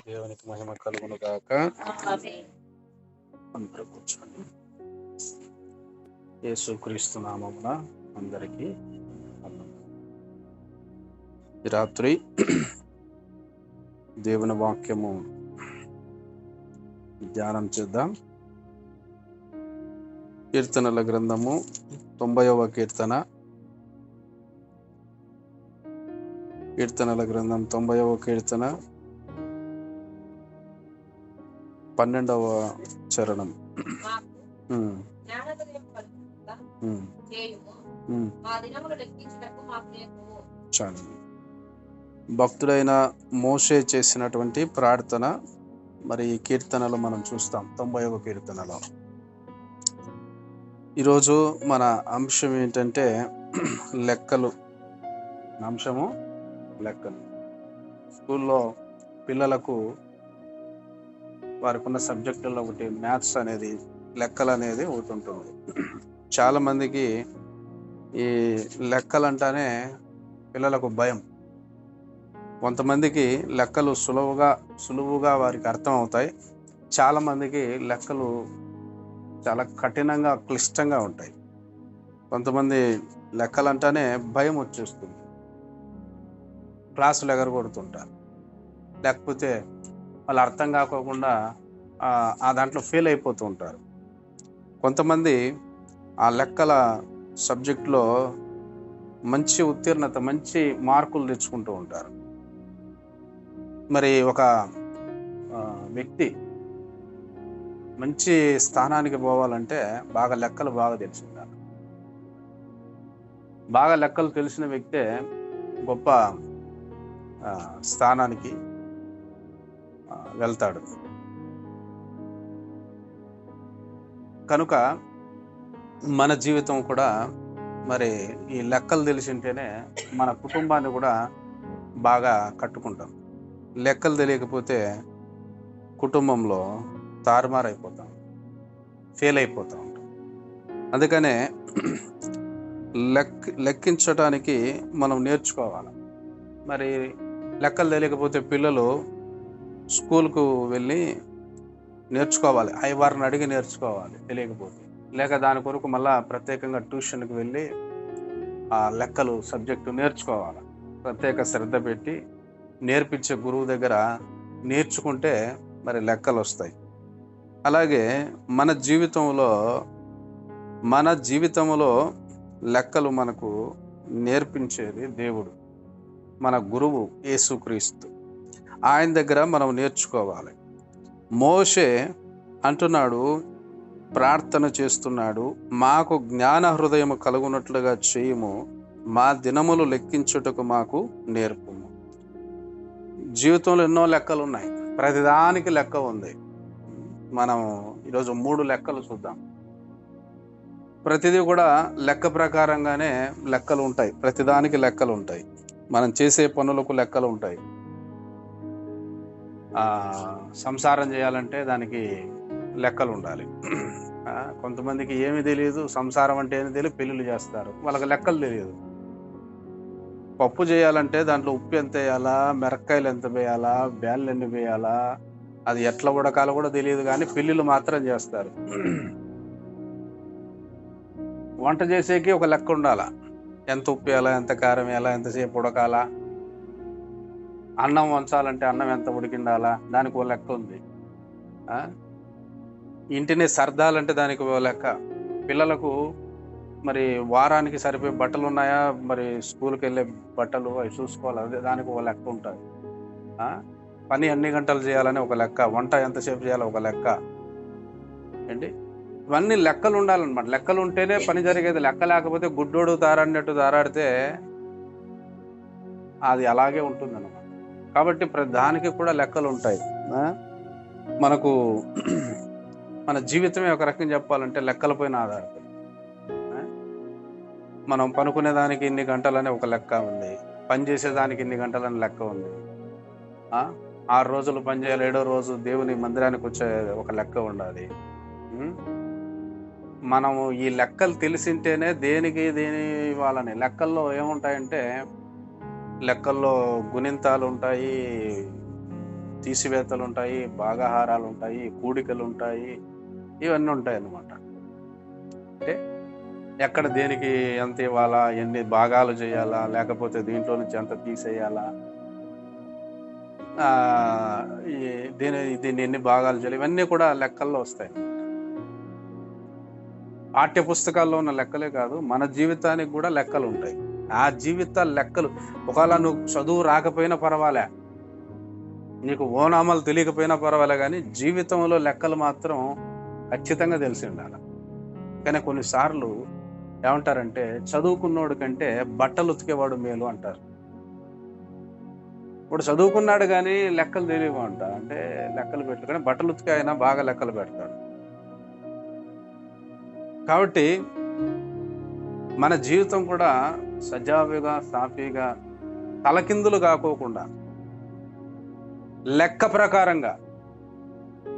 దేవునికి మహిమ కలుగును గాక. అందరూ కూర్చోండి. యేసుక్రీస్తు నామమున అందరికీ వందనాలు. ఈ రాత్రి దేవుని వాక్యము ధ్యానం చేద్దాం. కీర్తనల గ్రంథము 90వ కీర్తన. కీర్తనల గ్రంథం 90వ కీర్తన 12వ చరణం. చాలు. భక్తుడైన మోషే చేసినటువంటి ప్రార్థన మరి ఈ కీర్తనలో మనం చూస్తాం. 90వ కీర్తనలో ఈరోజు మన అంశం ఏంటంటే లెక్కలు. అంశము లెక్కలు. స్కూల్లో పిల్లలకు వారికి ఉన్న సబ్జెక్టుల్లో ఒకటి మ్యాథ్స్ అనేది, లెక్కలు అనేది ఒకటి ఉంటుంది. చాలా మందికి ఈ లెక్కలు అంటానే పిల్లలకు భయం. కొంతమందికి లెక్కలు సులువుగా వారికి అర్థం అవుతాయి. చాలా మందికి లెక్కలు చాలా కఠినంగా, క్లిష్టంగా ఉంటాయి. కొంతమంది లెక్కలు అంటానే భయం వచ్చేస్తుంది, క్లాసులు ఎగరగొడుతుంటారు. లేకపోతే వాళ్ళు అర్థం కాకోకుండా ఆ దాంట్లో ఫెయిల్ అయిపోతూ ఉంటారు. కొంతమంది ఆ లెక్కల సబ్జెక్ట్లో మంచి ఉత్తీర్ణత, మంచి మార్కులు తెచ్చుకుంటూ ఉంటారు. మరి ఒక వ్యక్తి మంచి స్థానానికి పోవాలంటే లెక్కలు బాగా తెలిసి ఉండాలి. బాగా లెక్కలు తెలిసిన వ్యక్తే గొప్ప స్థానానికి వెళ్తాడు. కనుక మన జీవితం కూడా మరి ఈ లెక్కలు తెలిసింటేనే మన కుటుంబాన్ని కూడా బాగా కట్టుకుంటాం. లెక్కలు తెలియకపోతే కుటుంబంలో తారుమారైపోతాం, ఫెయిల్ అయిపోతూ ఉంటాం. అందుకనే లెక్కించడానికి మనం నేర్చుకోవాలి. మరి లెక్కలు తెలియకపోతే పిల్లలు స్కూల్కు వెళ్ళి నేర్చుకోవాలి, వారిని అడిగి నేర్చుకోవాలి. తెలియకపోతే లేక దాని కొరకు మళ్ళా ప్రత్యేకంగా ట్యూషన్కి వెళ్ళి ఆ లెక్కలు సబ్జెక్టు నేర్చుకోవాలి. ప్రత్యేక శ్రద్ధ పెట్టి నేర్పించే గురువు దగ్గర నేర్చుకుంటే మరి లెక్కలు వస్తాయి. అలాగే మన జీవితంలో లెక్కలు మనకు నేర్పించేది దేవుడు, మన గురువు యేసుక్రీస్తు. ఆయన దగ్గర మనం నేర్చుకోవాలి. మోషే అంటున్నాడు, ప్రార్థన చేస్తున్నాడు, మాకు జ్ఞాన హృదయము కలుగునట్లుగా చేయుము, మా దినములు లెక్కించుటకు మాకు నేర్పుము. జీవితంలో ఎన్నో లెక్కలు ఉన్నాయి, ప్రతిదానికి లెక్క ఉంది. మనం ఈరోజు 3 లెక్కలు చూద్దాం. ప్రతిదీ కూడా లెక్క ప్రకారంగానే లెక్కలు ఉంటాయి. ప్రతిదానికి లెక్కలు ఉంటాయి. మనం చేసే పనులకు లెక్కలు ఉంటాయి. సంసారం చేయాలంటే దానికి లెక్కలు ఉండాలి. కొంతమందికి ఏమీ తెలియదు, సంసారం అంటే ఏమి తెలియదు, పెళ్ళిళ్ళు చేస్తారు, వాళ్ళకి లెక్కలు తెలియదు. పప్పు చేయాలంటే దాంట్లో ఉప్పు ఎంత వేయాలా, మిరపకాయలు ఎంత వేయాలా, బ్యాళ్ళు ఎన్ని వేయాలా, అది ఎట్లా ఉడకాలో కూడా తెలియదు, కానీ పెళ్ళిళ్ళు మాత్రం చేస్తారు. వంట చేసేకి ఒక లెక్క ఉండాలా, ఎంత ఉప్పు వేయాలా, ఎంత కారం వేయాలా, ఎంతసేపు ఉడకాలా. అన్నం వంచాలంటే అన్నం ఎంత ఉడికిండాలా, దానికి ఓ లెక్క ఉంది. ఇంటిని సర్దాలంటే దానికి ఓ లెక్క. పిల్లలకు మరి వారానికి సరిపోయే బట్టలు ఉన్నాయా, మరి స్కూల్కి వెళ్ళే బట్టలు అవి చూసుకోవాలి, అదే దానికి ఒక లెక్క ఉంటుంది. పని ఎన్ని గంటలు చేయాలని ఒక లెక్క, వంట ఎంతసేపు చేయాలో ఒక లెక్క. ఏంటి, ఇవన్నీ లెక్కలు ఉండాలన్నమాట. లెక్కలు ఉంటేనే పని జరిగేది. లెక్క లేకపోతే గుడ్డోడు దారాడినట్టు దారాడితే అది అలాగే ఉంటుంది అన్నమాట. కాబట్టి ప్రతి దానికి కూడా లెక్కలు ఉంటాయి. మనకు మన జీవితమే ఒక రకంగా చెప్పాలంటే లెక్కలపైన ఆధారపడి. మనం పనుకునేదానికి ఇన్ని గంటలని ఒక లెక్క ఉంది, పని చేసేదానికి ఇన్ని గంటలని లెక్క ఉంది. 6 రోజులు పని చేయాలి, 7వ రోజు దేవుని మందిరానికి వచ్చే ఒక లెక్క ఉండాలి. మనము ఈ లెక్కలు తెలిసింటేనే దేని వాళ్ళని. లెక్కల్లో ఏముంటాయంటే, లెక్కల్లో గుణింతాలు ఉంటాయి, తీసివేతలు ఉంటాయి, భాగాహారాలు ఉంటాయి, కూడికలు ఉంటాయి, ఇవన్నీ ఉంటాయి అన్నమాట. అంటే ఎక్కడ దేనికి ఎంత ఇవ్వాలా, ఎన్ని భాగాలు చేయాలా, లేకపోతే దీంట్లో నుంచి ఎంత తీసేయాలా, ఈ దీన్ని ఎన్ని భాగాలు చేయాలి, ఇవన్నీ కూడా లెక్కల్లో వస్తాయి. పాఠ్య పుస్తకాల్లో ఉన్న లెక్కలే కాదు, మన జీవితానికి కూడా లెక్కలు ఉంటాయి. ఆ జీవిత లెక్కలు ఒకవేళ నువ్వు చదువు రాకపోయినా పర్వాలే, నీకు ఓనామాలు తెలియకపోయినా పర్వాలే, కానీ జీవితంలో లెక్కలు మాత్రం ఖచ్చితంగా తెలిసి ఉండాలి. కానీ కొన్నిసార్లు ఏమంటారంటే చదువుకున్నోడు కంటే బట్టలు ఉతికేవాడు మేలు అంటారు. ఇప్పుడు చదువుకున్నాడు కానీ లెక్కలు తెలియవు అంట, అంటే లెక్కలు పెట్టు, కానీ బట్టలు ఉతికే అయినా బాగా లెక్కలు పెడతాడు. కాబట్టి మన జీవితం కూడా సజావుగా, సాఫీగా, తలకిందులు కాకోకుండా లెక్క ప్రకారంగా,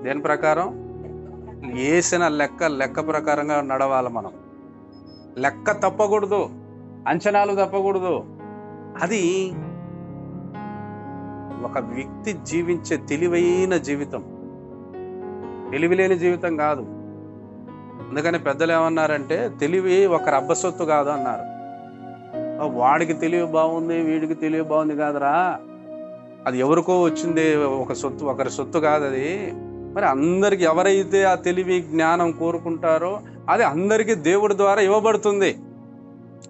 దేని ప్రకారం వేసిన లెక్క ప్రకారంగా నడవాలి. మనం లెక్క తప్పకూడదు, అంచనాలు తప్పకూడదు. అది ఒక వ్యక్తి జీవించే తెలివైన జీవితం, తెలివిలేని జీవితం కాదు. అందుకని పెద్దలు ఏమన్నారంటే తెలివి ఒకరి అబ్బసొత్తు కాదు అన్నారు. వాడికి తెలివి బాగుంది, వీడికి తెలివి బాగుంది కాదురా, అది ఎవరికో వచ్చింది, ఒక సొత్తు, ఒకరి సొత్తు కాదు అది. మరి అందరికి ఎవరైతే ఆ తెలివి జ్ఞానం కోరుకుంటారో అది అందరికీ దేవుడి ద్వారా ఇవ్వబడుతుంది.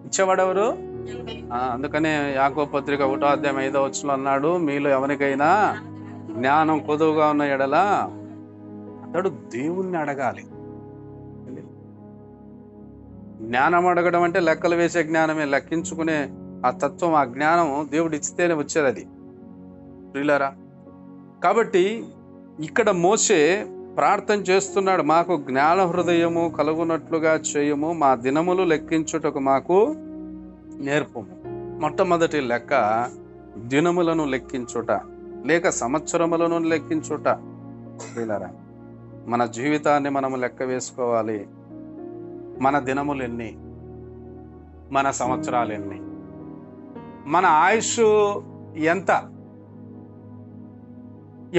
ఇచ్చేవాడెవరు? అందుకనే యాకోబు పత్రిక 1:5 అన్నాడు, మీలో ఎవరికైనా జ్ఞానం కొదువుగా ఉన్న ఎడల అతడు దేవుణ్ణి అడగాలి. జ్ఞానం అడగడం అంటే లెక్కలు వేసే జ్ఞానమే, లెక్కించుకునే ఆ తత్వం, ఆ జ్ఞానం దేవుడు ఇచ్చితేనే వచ్చేది అది, ప్రియులారా. కాబట్టి ఇక్కడ మోషే ప్రార్థన చేస్తున్నాడు, మాకు జ్ఞాన హృదయము కలుగునట్లుగా చేయము, మా దినములు లెక్కించుటకు మాకు నేర్పము. మొట్టమొదటి లెక్క దినములను లెక్కించుట, లేక సంవత్సరములను లెక్కించుట. ప్రియులారా, మన జీవితాన్ని మనము లెక్క వేసుకోవాలి. మన దినములు ఎన్ని, మన సంవత్సరాలు ఎన్ని, మన ఆయుష్ ఎంత,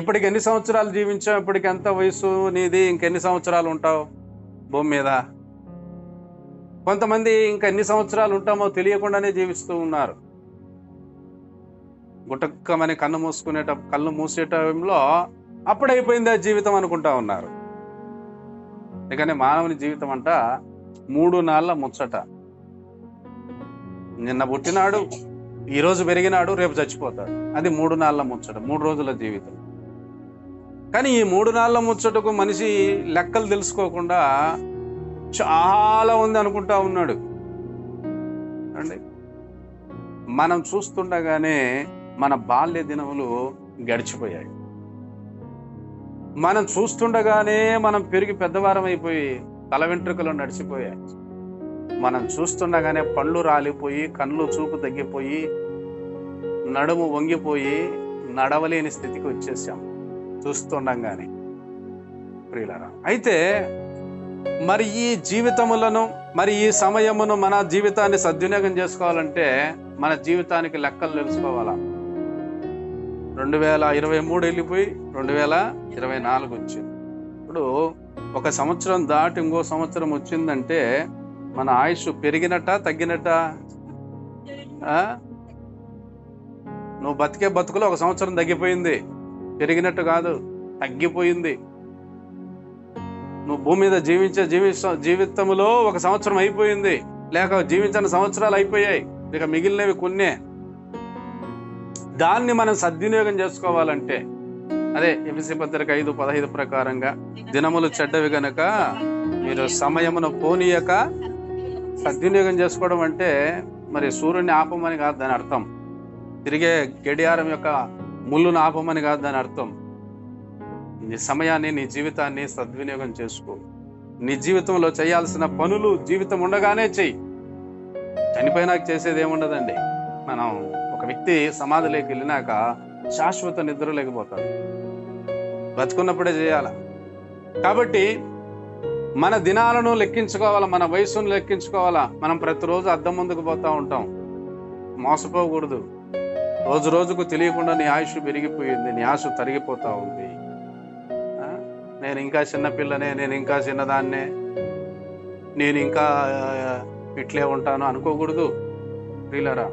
ఇప్పటికి ఎన్ని సంవత్సరాలు జీవించావు, ఇప్పటికి ఎంత వయసు నీది, ఇంకెన్ని సంవత్సరాలు ఉంటావు భూమి మీద. కొంతమంది ఇంకా ఎన్ని సంవత్సరాలు ఉంటామో తెలియకుండానే జీవిస్తూ ఉన్నారు. గుటక్కమని కళ్ళు మూసే టైంలో అప్పుడైపోయింది ఆ జీవితం అనుకుంటా ఉన్నారు. అందుకని మానవుని జీవితం అంట 3 నాళ్ళ ముచ్చట. నిన్న పుట్టినాడు, ఈరోజు పెరిగినాడు, రేపు చచ్చిపోతాడు. అది 3 నాళ్ళ ముచ్చట, 3 రోజుల జీవితం. కానీ ఈ 3 నాళ్ళ ముచ్చటకు మనిషి లెక్కలు తెలుసుకోకుండా చాలా ఉంది అనుకుంటా ఉన్నాడు అండి. మనం చూస్తుండగానే మన బాల్య దినములు గడిచిపోయాయి. మనం చూస్తుండగానే మనం పెరిగి పెద్దవారం అయిపోయి తల వెంట్రుకలు నడిచిపోయాయి. మనం చూస్తుండగానే పళ్ళు రాలిపోయి, కళ్ళు చూపు తగ్గిపోయి, నడుము వంగిపోయి నడవలేని స్థితికి వచ్చేసాం చూస్తుండగానే, ప్రియులారా. అయితే మరి ఈ జీవితములను, మరి ఈ సమయమును, మన జీవితాన్ని సద్వినియోగం చేసుకోవాలంటే మన జీవితానికి లెక్కలు తెలుసుకోవాలా. 2023 వెళ్ళిపోయి 2024 వచ్చింది. ఇప్పుడు ఒక సంవత్సరం దాటి ఇంకో సంవత్సరం వచ్చిందంటే మన ఆయుష్ పెరిగినట్ట తగ్గినట్ట? నువ్వు బతికే బతుకులో ఒక సంవత్సరం తగ్గిపోయింది, పెరిగినట్టు కాదు, తగ్గిపోయింది. నువ్వు భూమి మీద జీవించే జీవితంలో ఒక సంవత్సరం అయిపోయింది, లేక జీవించిన సంవత్సరాలు అయిపోయాయి, ఇక మిగిలినవి కొన్నే. దాన్ని మనం సద్వినియోగం చేసుకోవాలంటే అదే ఎఫెసీ పత్రిక 5:15 ప్రకారంగా, దినములు చెడ్డవి గనక మీరు సమయమును పోనీయక సద్వినియోగం చేసుకోవడం అంటే మరి సూర్యుని ఆపమని కాదు దాని అర్థం, తిరిగే గడియారం యొక్క ముళ్ళును ఆపమని కాదు దాని అర్థం. నీ సమయాన్ని, నీ జీవితాన్ని సద్వినియోగం చేసుకో. నీ జీవితంలో చేయాల్సిన పనులు జీవితం ఉండగానే చెయ్యి. చనిపోయినాక చేసేది ఏముండదండి. మనం ఒక వ్యక్తి సమాధిలోకి వెళ్ళినాక శాశ్వత నిద్ర లేకపోతాడు, బతుకున్నప్పుడే చేయాల. కాబట్టి మన దినాలను లెక్కించుకోవాలా, మన వయసును లెక్కించుకోవాలా. మనం ప్రతిరోజు అద్దం ముందుకు పోతా ఉంటాం, మోసపోకూడదు. రోజు రోజుకు తెలియకుండా నీ ఆయుష్ పెరిగిపోయింది, నీ ఆశ తరిగిపోతా ఉంది. నేను ఇంకా చిన్నపిల్లనే, నేను ఇంకా చిన్నదాన్నే, నేను ఇంకా ఇట్లే ఉంటాను అనుకోకూడదు ప్రియులారా.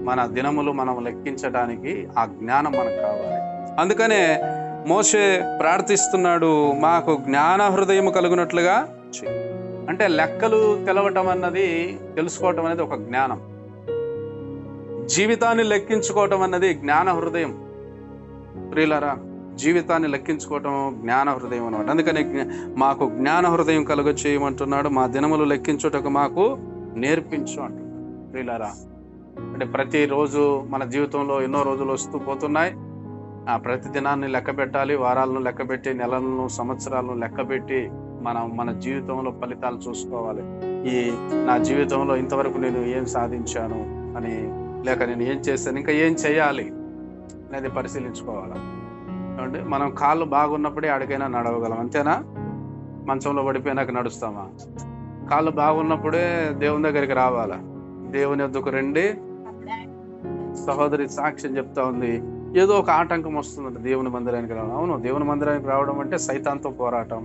మన దినములు మనం లెక్కించడానికి ఆ జ్ఞానం మనకు కావాలి. అందుకనే మోషే ప్రార్థిస్తున్నాడు, మాకు జ్ఞాన హృదయం కలుగునట్లుగా. అంటే లెక్కలు తెలవటం అన్నది, తెలుసుకోవటం అనేది ఒక జ్ఞానం. జీవితాన్ని లెక్కించుకోవటం అన్నది జ్ఞాన హృదయం ప్రియులారా. జీవితాన్ని లెక్కించుకోవటం జ్ఞాన హృదయం అన్నమాట. అందుకని మాకు జ్ఞాన హృదయం కలుగ చేయమంటున్నాడు, మా దినములు లెక్కించుటకు మాకు నేర్పించు అంటున్నాడు ప్రియులారా. అంటే ప్రతిరోజు మన జీవితంలో ఎన్నో రోజులు వస్తూ పోతున్నాయి. ఆ ప్రతి దినాన్ని లెక్క పెట్టాలి, వారాలను లెక్క పెట్టి, నెలలను సంవత్సరాలను లెక్క పెట్టి మన జీవితంలో ఫలితాలు చూసుకోవాలి. నా జీవితంలో ఇంతవరకు నేను ఏం సాధించాను అని, లేక నేను ఏం చేశాను, ఇంకా ఏం చేయాలి అనేది పరిశీలించుకోవాలి. అంటే మనం కాళ్ళు బాగున్నప్పుడే అడిగైనా నడవగలం, అంతేనా? మంచంలో పడిపోయినాక నడుస్తామా? కాళ్ళు బాగున్నప్పుడే దేవుని దగ్గరికి రావాలా. దేవుని వద్దకు రండి. సహోదరి సాక్ష్యం చెప్తా ఉంది, ఏదో ఒక ఆటంకం వస్తుందంట దేవుని మందిరానికి రావడం. అవును, దేవుని మందిరానికి రావడం అంటే సైతాన్తో పోరాటం.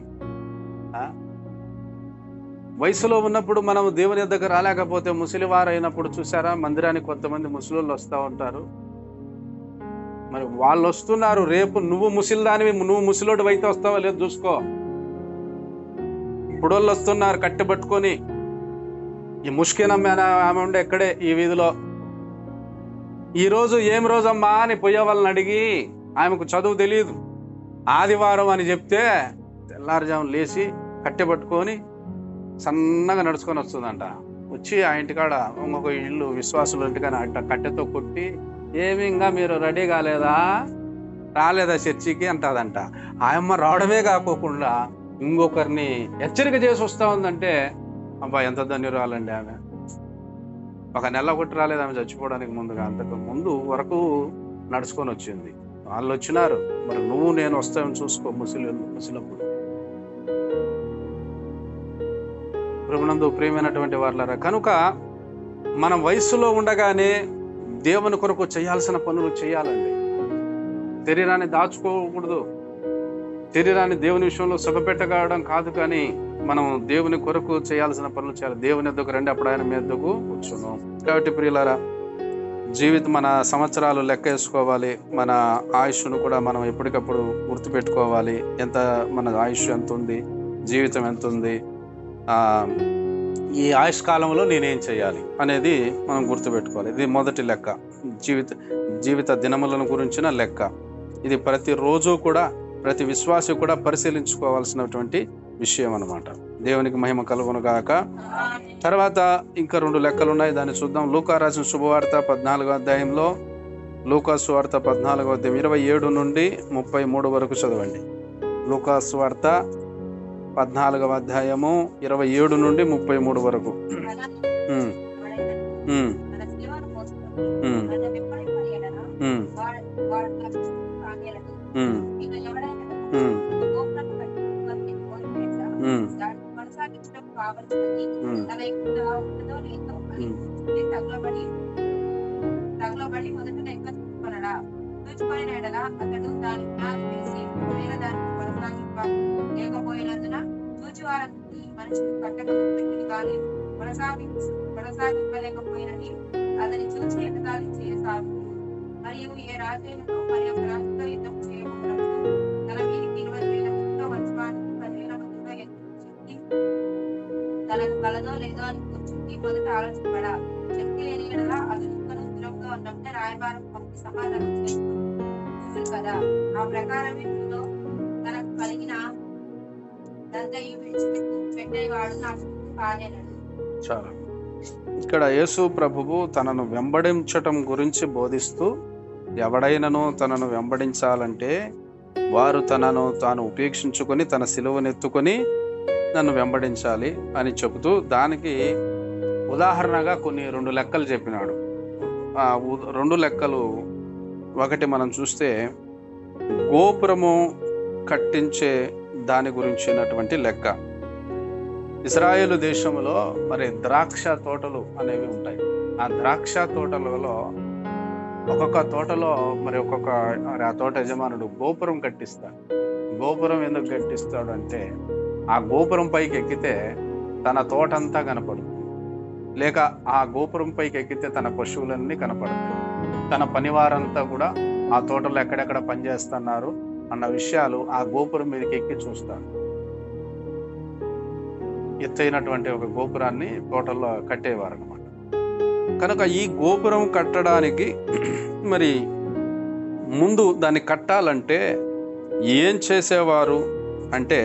వయసులో ఉన్నప్పుడు మనం దేవుని దగ్గర రాలేకపోతే, ముసలివారు అయినప్పుడు చూసారా, మందిరానికి కొంతమంది ముసలోళ్ళు వస్తూ ఉంటారు. మరి వాళ్ళు వస్తున్నారు, రేపు నువ్వు ముసలిదానివి, నువ్వు ముసలోడు అయితే వస్తావా లేదు చూసుకో. ఇప్పుడు వాళ్ళు వస్తున్నారు కట్టెబట్టుకొని. ఈ ముష్కినమ్మ ఆమె ఉండే ఎక్కడే ఈ వీధిలో, ఈరోజు ఏం రోజమ్మా అని పోయే వాళ్ళని అడిగి, ఆమెకు చదువు తెలియదు, ఆదివారం అని చెప్తే తెల్లారుజామున లేచి కట్టెబట్టుకొని సన్నగా నడుచుకొని వస్తుందంట. వచ్చి ఆ ఇంటికాడ ఇంకొక ఇల్లు విశ్వాసుల ఇంటికాడ కట్టెతో కొట్టి, ఏమి ఇంకా మీరు రెడీ కాలేదా, రాలేదా చర్చికి అంటాదంట. ఆయమ్మ రావడమే కాకోకుండా ఇంకొకరిని హెచ్చరిక చేసి వస్తూ ఉందంటే, అబ్బా ఎంత ధన్యురాలండి ఆమె. ఒక నెల ఒకటి రాలేదు ఆమె చచ్చిపోవడానికి ముందుగా, అంతకు ముందు వరకు నడుచుకొని వచ్చింది. వాళ్ళు వచ్చినారు, మరి నువ్వు నేను వస్తామని చూసుకో ముసలప్పుడు. ప్రభునందు ప్రియమైనటువంటి వాళ్ళారా, కనుక మనం వయస్సులో ఉండగానే దేవుని కొరకు చేయాల్సిన పనులు చేయాలండి. శరీరాన్ని దాచుకోకూడదు, శరీరాన్ని దేవుని విషయంలో సుఖపెట్టగడం కాదు, కానీ మనం దేవుని కొరకు చేయాల్సిన పనులు చేయాలి. దేవుని ఎద్దకు రండి, అప్పుడు ఆయన మీ ఎద్దకు వచ్చును. కాబట్టి ప్రియులారా, మన సంవత్సరాలు లెక్క వేసుకోవాలి. మన ఆయుష్ను కూడా మనం ఎప్పటికప్పుడు గుర్తుపెట్టుకోవాలి. మన ఆయుష్ ఎంత ఉంది, జీవితం ఎంత ఉంది, ఈ ఆయుష్ కాలంలో నేనేం చేయాలి అనేది మనం గుర్తుపెట్టుకోవాలి. ఇది మొదటి లెక్క, జీవిత దినములను గురించిన లెక్క. ఇది ప్రతిరోజు కూడా ప్రతి విశ్వాసి కూడా పరిశీలించుకోవాల్సినటువంటి విషయం అన్నమాట. దేవునికి మహిమ కలుగును గాక. తర్వాత ఇంకా 2 లెక్కలు ఉన్నాయి, దాన్ని చూద్దాం. లూకా రాసిన శుభవార్త 14వ అధ్యాయంలో, లూకా సువార్త 14వ అధ్యాయం 27 నుండి 33 వరకు చదవండి. లూకా సువార్త 14వ అధ్యాయము 27 నుండి 33 వరకు. తగలబడి మొదట లెక్క చూసుకొనడా, చూసుకొని ఎడలా అతడు దాని జ్ఞానం చేసి దానికి లేకపోయినందున చూచివారందరూ ఈ మనిషిని పట్టకపోయింది కానీ కొనసాగింపలేకపోయినని అతని చూచి ఎగతాళి చేయసాగు. మరియు ఏ రాజైనతో మరి ఒక రాజుతో యుద్ధం చేయకున్నప్పుడు తన మీదికి 20,000 మందితో వచ్చానికి 10,000 మందితో ఎత్తి తనకు కలదో లేదో అని కూర్చుంది మొదట ఆలోచింపడా. శక్తి లేని ఎడలా అతను దూరంగా ఉన్నప్పుడే రాయబారం పంపి సమాధానం చేసుకుంటుంది కదా. ఆ ప్రకారమే మీలో తనకు కలిగిన దంతయు విడిచిపెట్టేవాడు నాకు కానేనడు. చాలా ఇక్కడ యేసు ప్రభువు తనను వెంబడించటం గురించి బోధిస్తూ, ఎవడైనను తనను వెంబడించాలంటే వారు తనను తాను ఉపేక్షించుకొని తన సిలువనెత్తుకొని నన్ను వెంబడించాలి అని చెబుతూ, దానికి ఉదాహరణగా కొన్ని 2 లెక్కలు చెప్పినాడు. ఆ 2 లెక్కలు, ఒకటి మనం చూస్తే గోపురము కట్టించే దాని గురించినటువంటి లెక్క. ఇశ్రాయేలు దేశంలో మరి ద్రాక్ష తోటలు అనేవి ఉంటాయి. ఆ ద్రాక్ష తోటలలో ఒక్కొక్క తోటలో మరి ఆ తోట యజమానుడు గోపురం కట్టిస్తాడు. గోపురం ఎందుకు కట్టిస్తాడు అంటే ఆ గోపురం పైకి ఎక్కితే తన తోట అంతా కనపడుతుంది, లేక ఆ గోపురం పైకి ఎక్కితే తన పశువులన్నీ కనపడతాయి, తన పనివారంతా కూడా ఆ తోటలో ఎక్కడెక్కడ పనిచేస్తున్నారు అన్న విషయాలు ఆ గోపురం మీదకి ఎక్కి చూస్తాడు. ఎత్తైనటువంటి ఒక గోపురాన్ని తోటల్లో కట్టేవారు అనమాట. కనుక ఈ గోపురం కట్టడానికి మరి ముందు దాన్ని కట్టాలంటే ఏం చేసేవారు అంటే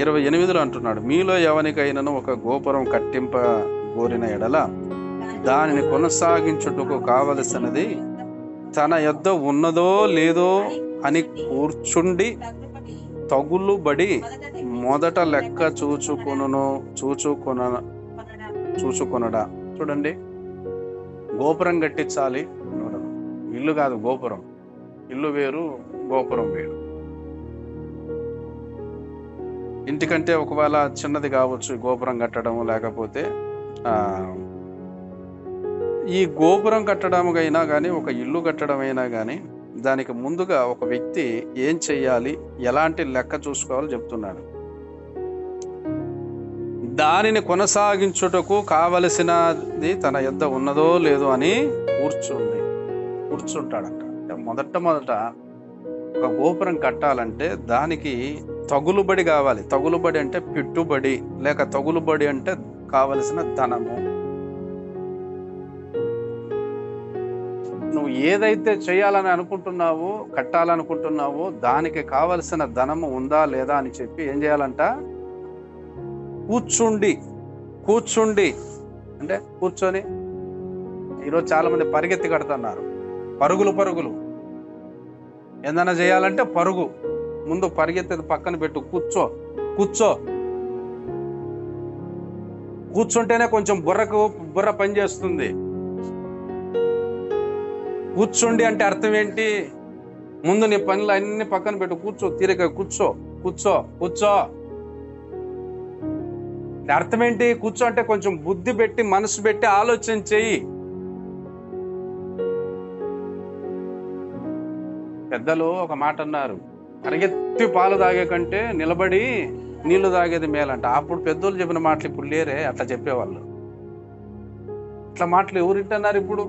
28లో అంటున్నాడు, మీలో ఎవనికైనాను ఒక గోపురం కట్టింప కోరిన ఎడల దానిని కొనసాగించుటకు కావలసినది తన యొద్ద ఉన్నదో లేదో అని కూర్చుండి తగులుబడి మొదట లెక్క చూచుకొనడా. చూడండి, గోపురం కట్టించాలి, ఇల్లు కాదు గోపురం, ఇల్లు వేరు గోపురం వేరు. ఇంటికంటే ఒకవేళ చిన్నది కావచ్చు గోపురం కట్టడం, లేకపోతే ఈ గోపురం కట్టడమైనా కానీ ఒక ఇల్లు కట్టడమైనా కానీ దానికి ముందుగా ఒక వ్యక్తి ఏం చెయ్యాలి, ఎలాంటి లెక్క చూసుకోవాలో చెప్తున్నాడు. దానిని కొనసాగించుటకు కావలసినది తన యొద్ద ఉన్నదో లేదో అని కూర్చుంటాడంట. మొదట ఒక గోపురం కట్టాలంటే దానికి తగులుబడి కావాలి. తగులుబడి అంటే పెట్టుబడి, లేక తగులుబడి అంటే కావలసిన ధనము. నువ్వు ఏదైతే చేయాలని అనుకుంటున్నావో, కట్టాలనుకుంటున్నావో దానికి కావలసిన ధనము ఉందా లేదా అని చెప్పి ఏం చేయాలంట, కూర్చుండి అంటే కూర్చొని. ఈరోజు చాలా మంది పరిగెత్తి కడుతున్నారు, పరుగులు ఏదైనా చేయాలంటే పరుగు. ముందు పరిగెత్తేది పక్కన పెట్టు, కూర్చుంటేనే కొంచెం బుర్ర పనిచేస్తుంది. కూర్చోండి అంటే అర్థం ఏంటి? ముందు నీ పనులు అన్ని పక్కన పెట్టు, కూర్చో, తీరిక కూర్చో. అర్థం ఏంటి? కూర్చో అంటే కొంచెం బుద్ధి పెట్టి, మనసు పెట్టి ఆలోచన చెయ్యి. పెద్దలు ఒక మాట అన్నారు, పరిగెత్తి పాలు తాగే కంటే నిలబడి నీళ్లు తాగేది మేలంట. అప్పుడు పెద్దోళ్ళు చెప్పిన మాటలు ఇప్పుడు లేరే, అట్లా చెప్పేవాళ్ళు. అట్లా మాటలు ఎవరింటున్నారు ఇప్పుడు?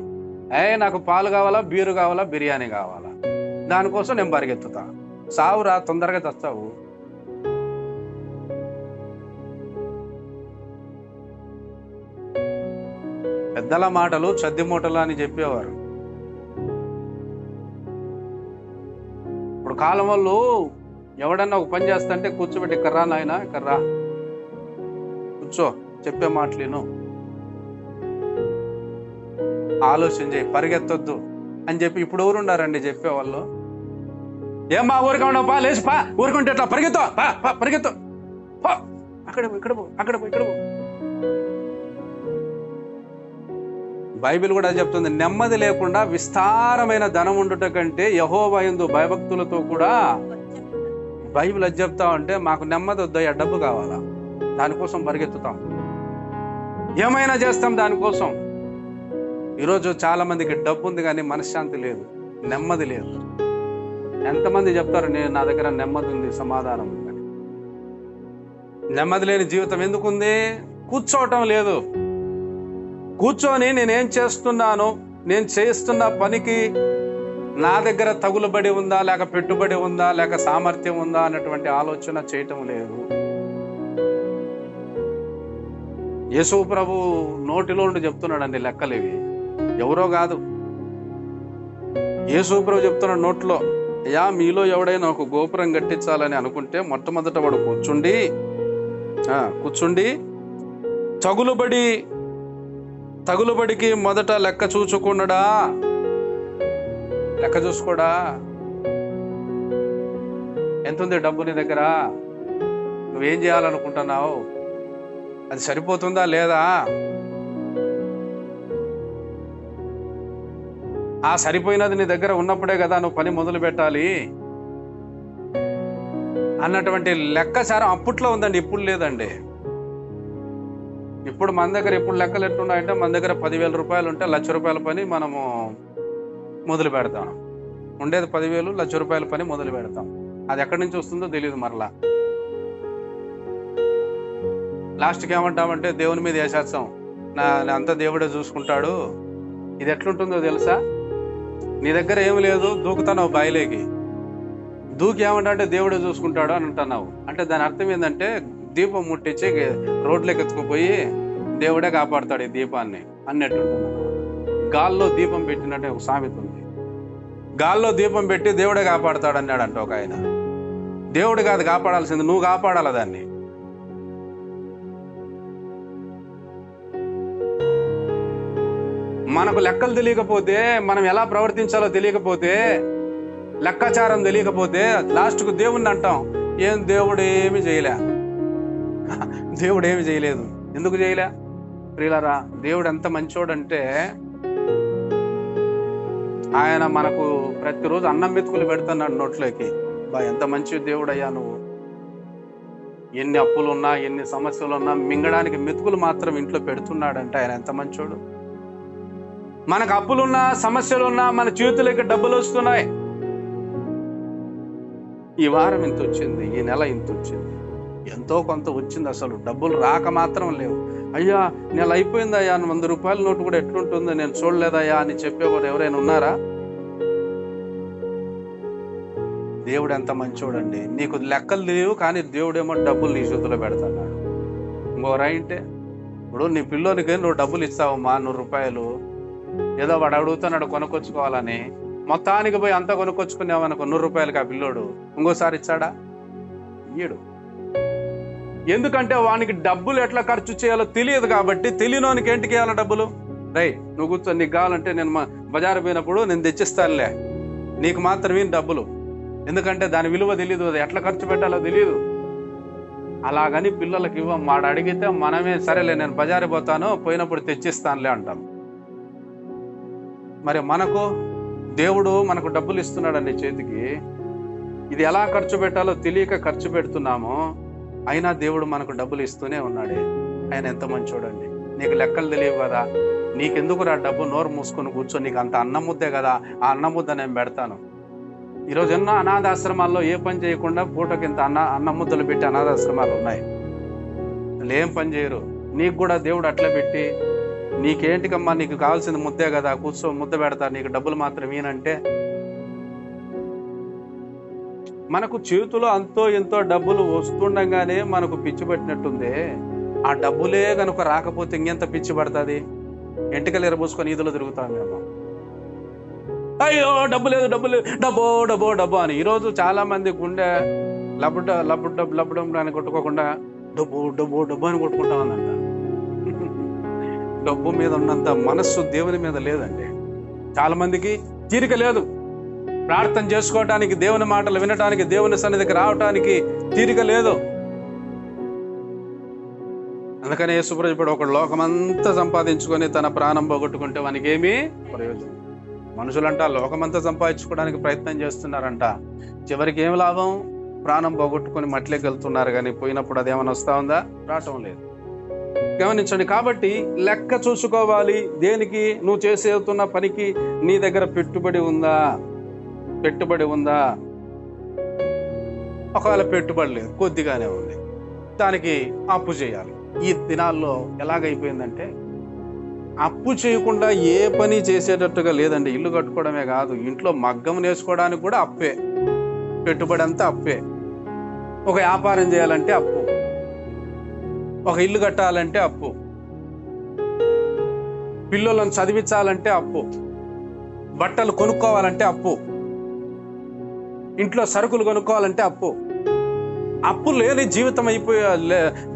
నాకు పాలు కావాలా, బీరు కావాలా, బిర్యానీ కావాలా, దానికోసం నేను పరిగెత్తుతా. సావురా, తొందరగా తెస్తావు. పెద్దల మాటలు చద్ది మూటలు అని చెప్పేవారు. ఇప్పుడు కాలం వాళ్ళు ఎవడన్నా ఒక పని చేస్తుంటే కూర్చోబెట్టి, కర్రా నాయన కర్రా, కూర్చో, చెప్పే మాటలేను, ఆలోచన చేయి, పరిగెత్తొద్దు అని చెప్పి ఇప్పుడు ఎవరు ఉండారండి చెప్పేవాళ్ళు? ఏమ్మా ఊరికా ఉండవు, పా లేచి పా, ఊరుకుంటే ఎట్లా, పరిగెత్తు, ఇక్కడ పో. బైబిల్ కూడా చెప్తుంది, నెమ్మది లేకుండా విస్తారమైన ధనం ఉండుట కంటే యెహోవా యందు భయభక్తులతో కూడా. బైబిల్ అది చెప్తా ఉంటే మాకు నెమ్మది వద్దయ్యా, డబ్బు కావాలా, దానికోసం పరిగెత్తుతాం, ఏమైనా చేస్తాం దానికోసం. ఈరోజు చాలా మందికి డబ్బు ఉంది కానీ మనశ్శాంతి లేదు, నెమ్మది లేదు. ఎంతమంది చెప్తారు, నా దగ్గర నెమ్మది ఉంది, సమాధానం ఉందని. నెమ్మది లేని జీవితం ఎందుకుంది? కూర్చోవటం లేదు. కూర్చొని నేనేం చేస్తున్నాను, నేను చేస్తున్న పనికి నా దగ్గర తగులుబడి ఉందా, లేక పెట్టుబడి ఉందా, లేక సామర్థ్యం ఉందా అన్నటువంటి ఆలోచన చేయటం లేదు. యేసు ప్రభు నోటిలో నుండి చెప్తున్నాడండి లెక్కలేవి, ఎవరో కాదు. యేసు ప్రభు చెప్తున్నాడు నోట్లో, అయ్యా మీలో ఎవడైనా ఒక గోపురం కట్టించాలని అనుకుంటే మొట్టమొదట వాడు కూర్చుండి తగులుబడికి మొదట లెక్క చూసుకోడా. ఎంతుంది డబ్బు నీ దగ్గర, నువ్వేం చేయాలనుకుంటున్నావు, అది సరిపోతుందా లేదా? ఆ సరిపోయినది నీ దగ్గర ఉన్నప్పుడే కదా నువ్వు పని మొదలు పెట్టాలి అన్నటువంటి లెక్కచారం అప్పట్లో ఉందండి, ఇప్పుడు లేదండి. ఇప్పుడు మన దగ్గర ఇప్పుడు లెక్కలు ఎట్లున్నాయంటే మన దగ్గర 10,000 రూపాయలు ఉంటే 1,00,000 రూపాయల పని మనము మొదలు పెడతాం. ఉండేది 10,000, 1,00,000 రూపాయల పని మొదలు పెడతాం. అది ఎక్కడి నుంచి వస్తుందో తెలియదు. మరలా లాస్ట్కి ఏమంటామంటే దేవుని మీద వేసేస్తాం, నా అంతా దేవుడే చూసుకుంటాడు. ఇది ఎట్లుంటుందో తెలుసా? నీ దగ్గర ఏమి లేదు, దూకుతున్నావు బాయిలోకి, దూకి ఏమంటే దేవుడే చూసుకుంటాడు అని అంటున్నావు. అంటే దాని అర్థం ఏంటంటే దీపం ముట్టించి రోడ్లోకి ఎత్తుకుపోయి దేవుడే కాపాడుతాడు ఈ దీపాన్ని అన్నట్టుంటున్నాను. గాల్లో దీపం పెట్టినట్టే ఒక సామెత ఉంది. గాల్లో దీపం పెట్టి దేవుడే కాపాడుతాడు అన్నాడంట ఒక ఆయన. దేవుడు కాదు కాపాడాల్సింది, నువ్వు కాపాడాలి దాన్ని. మనకు లెక్కలు తెలియకపోతే, మనం ఎలా ప్రవర్తించాలో తెలియకపోతే, లెక్కాచారం తెలియకపోతే లాస్ట్కు దేవుణ్ణి అంటాం, ఏం దేవుడు ఏమి చేయలే, దేవుడు ఏమి చేయలేదు. ఎందుకు చేయలే ప్రియులారా? దేవుడు ఎంత మంచోడంటే ఆయన మనకు ప్రతిరోజు అన్నం మెతుకులు పెడుతున్నాడు నోట్లోకి. బా ఎంత మంచి దేవుడు అయ్యా నువ్వు. ఎన్ని అప్పులున్నా, ఎన్ని సమస్యలున్నా మింగడానికి మెతుకులు మాత్రం ఇంట్లో పెడుతున్నాడంటే ఆయన ఎంత మంచోడు. మనకు అప్పులున్నా, సమస్యలున్నా మన చేతులకి డబ్బులు వస్తున్నాయి. ఈ వారం ఇంత వచ్చింది, ఈ నెల ఇంత వచ్చింది, ఎంతో కొంత వచ్చింది. అసలు డబ్బులు రాక మాత్రం లేవు. అయ్యా నెల అయిపోయింది అయ్యా, 100 రూపాయల నోటు కూడా ఎట్లుంటుందో నేను చూడలేదయ్యా అని చెప్పేవారు ఎవరైనా ఉన్నారా? దేవుడు ఎంత మంచోడండి. నీకు లెక్కలు లేవు కానీ దేవుడేమో డబ్బులు నీ చేతిలో పెడతాడు. ఇంకో రైంటే ఇప్పుడు నీ పిల్లోనికి నువ్వు డబ్బులు ఇస్తావమ్మా, 100 రూపాయలు, ఏదో వాడు అడుగుతున్నాడు కొనుక్కొచ్చుకోవాలని, మొత్తానికి పోయి అంతా కొనుక్కొచ్చుకున్నావనుకో 100 రూపాయలకి ఆ పిల్లోడు ఇంకోసారి ఇచ్చాడా? ఇయ్యడు. ఎందుకంటే వానికి డబ్బులు ఎట్లా ఖర్చు చేయాలో తెలియదు కాబట్టి. తెలియనోనికి ఏంటికి వేయాలి డబ్బులు? రై నువ్వు కూర్చో, నీకు కావాలంటే నేను బజారు పోయినప్పుడు నేను తెచ్చిస్తానులే, నీకు మాత్రమే డబ్బులు. ఎందుకంటే దాని విలువ తెలియదు, అది ఎట్లా ఖర్చు పెట్టాలో తెలియదు. అలాగని పిల్లలకి ఇవ్వం. వాడు అడిగితే మనమే సరేలే నేను బజారు పోతాను, పోయినప్పుడు తెచ్చిస్తానులే అంటాం. మరి మనకు దేవుడు మనకు డబ్బులు ఇస్తున్నాడండి చేతికి. ఇది ఎలా ఖర్చు పెట్టాలో తెలియక ఖర్చు పెడుతున్నామో, అయినా దేవుడు మనకు డబ్బులు ఇస్తూనే ఉన్నాడే. ఆయన ఎంత మంచోడండి. నీకు లెక్కలు తెలియవు కదా, నీకెందుకు రా డబ్బు, నోరు మూసుకొని కూర్చో, నీకు అంత అన్నం ముద్దే కదా, ఆ అన్నం ముద్ద నేను పెడతాను. ఈరోజు ఎన్నో అనాథాశ్రమాల్లో ఏ పని చేయకుండా పూటకి ఇంత అన్నం ముద్దలు పెట్టి అనాథాశ్రమాలు ఉన్నాయి. వాళ్ళు ఏం పని చేయరు. నీకు కూడా దేవుడు అట్లా పెట్టి, నీకేంటికమ్మా నీకు కావాల్సింది ముద్దే కదా, కూర్చో ముద్ద పెడతా, నీకు డబ్బులు మాత్రం ఈయనంటే. మనకు చేతిలో అంతో ఎంతో డబ్బులు వస్తుండగానే మనకు పిచ్చి పట్టినట్టుంది. ఆ డబ్బులే కనుక రాకపోతే ఇంకెంత పిచ్చి పడుతుంది. ఎంటికలు ఎరబోసుకొని ఈదులో తిరుగుతాం మేము. అయ్యో డబ్బు లేదు, డబ్బు లేదు, డబ్బో డబ్బో డబ్బు అని. ఈరోజు చాలా మంది గుండె లబ్బు లబ్బు డబ్బు లబ్బు డబ్బు అని కొట్టుకోకుండా డబ్బు డబ్బు డబ్బు అని కొట్టుకుంటా ఉందంట. డబ్బు మీద ఉన్నంత మనస్సు దేవుని మీద లేదండి. చాలా మందికి తీరిక లేదు. ప్రార్థన చేసుకోవటానికి, దేవుని మాటలు వినటానికి, దేవుని సన్నిధికి రావటానికి తీరిక లేదు. అందుకనే యేసుప్రభు ఇప్పుడు ఒక లోకమంతా సంపాదించుకొని తన ప్రాణం పోగొట్టుకుంటే వానికి ఏమీ ప్రయోజనం. మనుషులంట లోకమంతా సంపాదించుకోవడానికి ప్రయత్నం చేస్తున్నారంట, చివరికి ఏం లాభం? ప్రాణం పోగొట్టుకొని మట్టిలోకి వెళ్తున్నారు, కానీ పోయినప్పుడు అదేమైనా వస్తా ఉందా? రావటం లేదు. గమనించండి. కాబట్టి లెక్క చూసుకోవాలి. దేనికి? నువ్వు చేసేతున్న పనికి నీ దగ్గర పెట్టుబడి ఉందా? పెట్టుబడి ఉందా? ఒకవేళ పెట్టుబడి లేదు, కొద్దిగానే ఉంది, దానికి అప్పు చేయాలి. ఈ దినాల్లో ఎలాగైపోయిందంటే అప్పు చేయకుండా ఏ పని చేసేటట్టుగా లేదండి. ఇల్లు కట్టుకోవడమే కాదు, ఇంట్లో మగ్గం నేర్చుకోవడానికి కూడా అప్పే, పెట్టుబడి అంతా అప్పే. ఒక వ్యాపారం చేయాలంటే అప్పు, ఒక ఇల్లు కట్టాలంటే అప్పు, పిల్లలను చదివించాలంటే అప్పు, బట్టలు కొనుక్కోవాలంటే అప్పు, ఇంట్లో సరుకులు కొనుక్కోవాలంటే అప్పు. అప్పు లేని జీవితం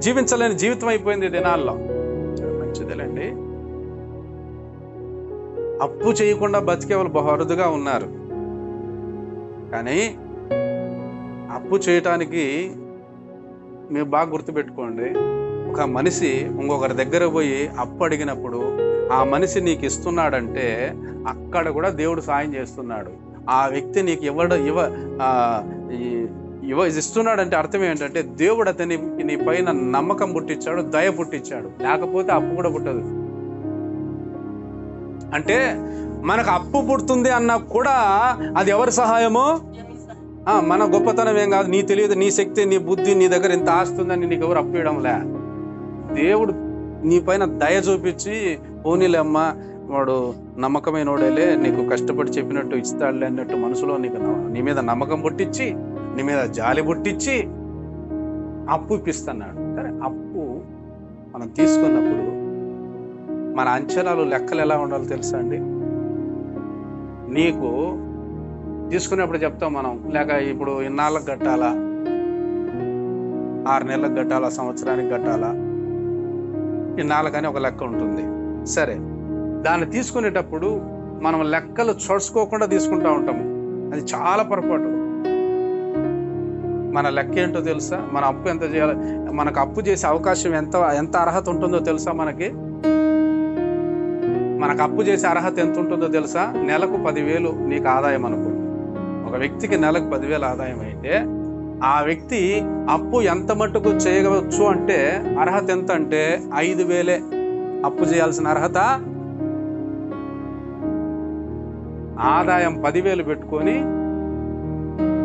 జీవించలేని జీవితం అయిపోయింది ఈ దినాల్లో. మంచిదేలండి, అప్పు చేయకుండా బతికే వాళ్ళు బహురుదుగా ఉన్నారు. కానీ అప్పు చేయటానికి మీరు బాగా గుర్తుపెట్టుకోండి, ఒక మనిషి ఇంకొకరి దగ్గర పోయి అప్పు అడిగినప్పుడు ఆ మనిషి నీకు ఇస్తున్నాడంటే అక్కడ కూడా దేవుడు సాయం చేస్తున్నాడు. ఆ వ్యక్తి నీకు ఇస్తున్నాడంటే అర్థం ఏంటంటే దేవుడు అతనికి నీ పైన నమ్మకం పుట్టించాడు, దయ పుట్టించాడు. లేకపోతే అప్పు కూడా పుట్టదు. అంటే మనకు అప్పు పుడుతుంది అన్నా కూడా అది ఎవరి సహాయమో? మన గొప్పతనం ఏం కాదు, నీ తెలియదు, నీ శక్తి, నీ బుద్ధి, నీ దగ్గర ఇంత ఆస్తుందని నీకు ఎవరు అప్పు ఇవ్వడంలే. దేవుడు నీ పైన దయ చూపించి, పోనీలే అమ్మ వాడు నమ్మకమైనోడేలే, నీకు కష్టపడి చెప్పినట్టు ఇస్తాడులే అన్నట్టు మనసులో నీ మీద నమ్మకం పుట్టించి, నీ మీద జాలి పుట్టించి అప్పు ఇప్పిస్తున్నాడు. సరే, అప్పు మనం తీసుకున్నప్పుడు మన అంచనాలు, లెక్కలు ఎలా ఉండాలో తెలుసా అండి? నీకు తీసుకునేప్పుడు చెప్తాం మనం, లేక ఇప్పుడు ఇన్నాళ్ళకి కట్టాలా, 6 నెలలకు కట్టాలా, సంవత్సరానికి కట్టాలా, ఇన్నాళ్ళకని ఒక లెక్క ఉంటుంది. సరే, దాన్ని తీసుకునేటప్పుడు మనం లెక్కలు చూసుకోకుండా తీసుకుంటా ఉంటాము. అది చాలా పొరపాటు. మన లెక్క ఏంటో తెలుసా? మన అప్పు ఎంత చేయాలి, మనకు అప్పు చేసే అవకాశం ఎంత అర్హత ఉంటుందో తెలుసా? మనకు అప్పు చేసే అర్హత ఎంత ఉంటుందో తెలుసా? నెలకు 10,000 నీకు ఆదాయం అనుకో. ఒక వ్యక్తికి నెలకు 10,000 ఆదాయం అయితే ఆ వ్యక్తి అప్పు ఎంత మట్టుకు చేయవచ్చు అంటే అర్హత ఎంత అంటే 5,000 అప్పు చేయాల్సిన అర్హత. ఆదాయం 10,000 పెట్టుకొని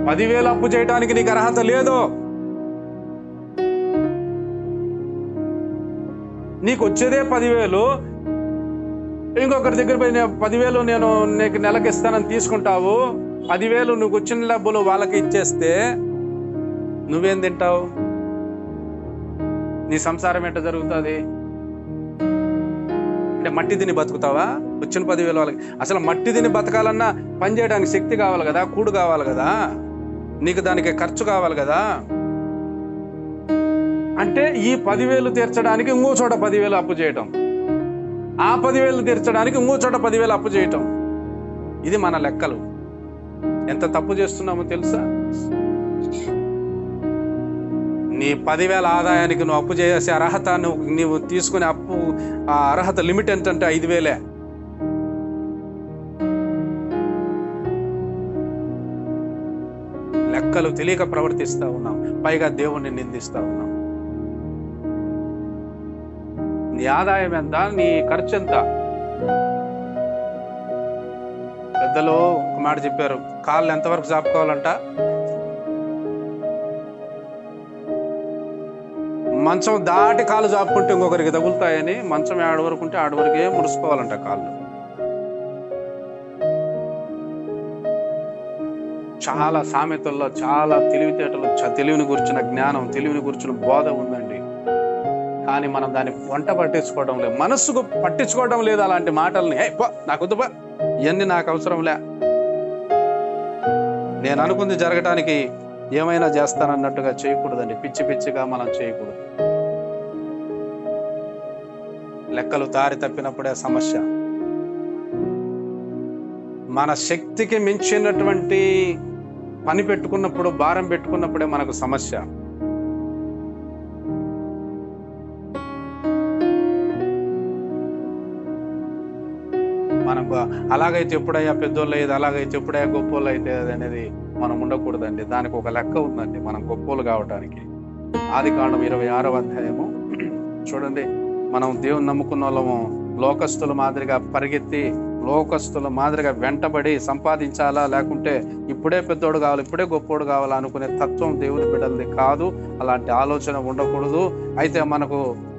10,000 అప్పు చేయడానికి నీకు అర్హత లేదు. నీకు వచ్చేదే 10,000, ఇంకొకరి దగ్గర పోయి 10,000 నేను నీకు నెలకి ఇస్తానని తీసుకుంటావు. 10,000 నువ్వు వచ్చిన డబ్బులు వాళ్ళకి ఇచ్చేస్తే నువ్వేం తింటావు? నీ సంసారం ఎట్ట జరుగుతుంది? అంటే మట్టి తిని బతుకుతావా? వచ్చిన 10,000 వాళ్ళకి. అసలు మట్టి తిని బతకాలన్నా పని చేయడానికి శక్తి కావాలి కదా, కూడు కావాలి కదా, నీకు దానికి ఖర్చు కావాలి కదా. అంటే ఈ 10,000 తీర్చడానికి ఇంకో చోట 10,000 అప్పు చేయటం, ఆ 10,000 తీర్చడానికి ఇంకో చోట 10,000 అప్పు చేయటం. ఇది మన లెక్కలు. ఎంత తప్పు చేస్తున్నామో తెలుసా? నీ 10,000 ఆదాయానికి నువ్వు అప్పు చేసే అర్హత, నువ్వు తీసుకునే అప్పు ఆ అర్హత లిమిట్ ఎంతంటే 5,000. లెక్కలు తెలియక ప్రవర్తిస్తా ఉన్నాం, పైగా దేవుణ్ణి నిందిస్తా ఉన్నాం. నీ ఆదాయం ఎంత, నీ ఖర్చు ఎంత? పెద్దలు ఒక మాట చెప్పారు, కాళ్ళు ఎంతవరకు చాపుకోవాలంట? మంచం దాటి కాళ్ళు చాపుకుంటే ఇంకొకరికి తగులుతాయని, మంచం ఆడ వరకు ఉంటే ఆడ వరకే ముడుచుకోవాలంట కాళ్ళు. చాలా సామెతల్లో చాలా తెలివితేటలు, తెలివిని గురించిన జ్ఞానం, తెలివిని గురించిన బోధ ఉందండి. కానీ మనం దాన్ని వంట పట్టించుకోవడం లేదు, మనస్సుకు పట్టించుకోవడం లేదు. అలాంటి మాటల్ని నాకొద్దు బా, ఇవన్నీ నాకు అవసరంలే, నేను అనుకుంది జరగటానికి ఏమైనా చేస్తానన్నట్టుగా చేయకూడదండి. పిచ్చి పిచ్చిగా మనం చేయకూడదు. లెక్కలు దారి తప్పినప్పుడే సమస్య. మన శక్తికి మించినటువంటి పని పెట్టుకున్నప్పుడు, భారం పెట్టుకున్నప్పుడే మనకు సమస్య. మనకు అలాగైతే ఎప్పుడయ్యా పెద్దోళ్ళు అయ్యేది, అలాగైతే ఎప్పుడయ్యా గొప్పోళ్ళు అయితే అనేది మనం ఉండకూడదండి. దానికి ఒక లెక్క ఉందండి మనం గొప్పోళ్ళు కావటానికి. ఆదికాండం 26వ అధ్యాయము చూడండి. మనం దేవుని నమ్ముకున్న వాళ్ళము లోకస్తుల మాదిరిగా పరిగెత్తి, లోకస్తుల మాదిరిగా వెంటబడి సంపాదించాలా, లేకుంటే ఇప్పుడే పెద్దోడు కావాలి, ఇప్పుడే గొప్పోడు కావాలా అనుకునే తత్వం దేవుని బిడ్డలది కాదు. అలాంటి ఆలోచన ఉండకూడదు. అయితే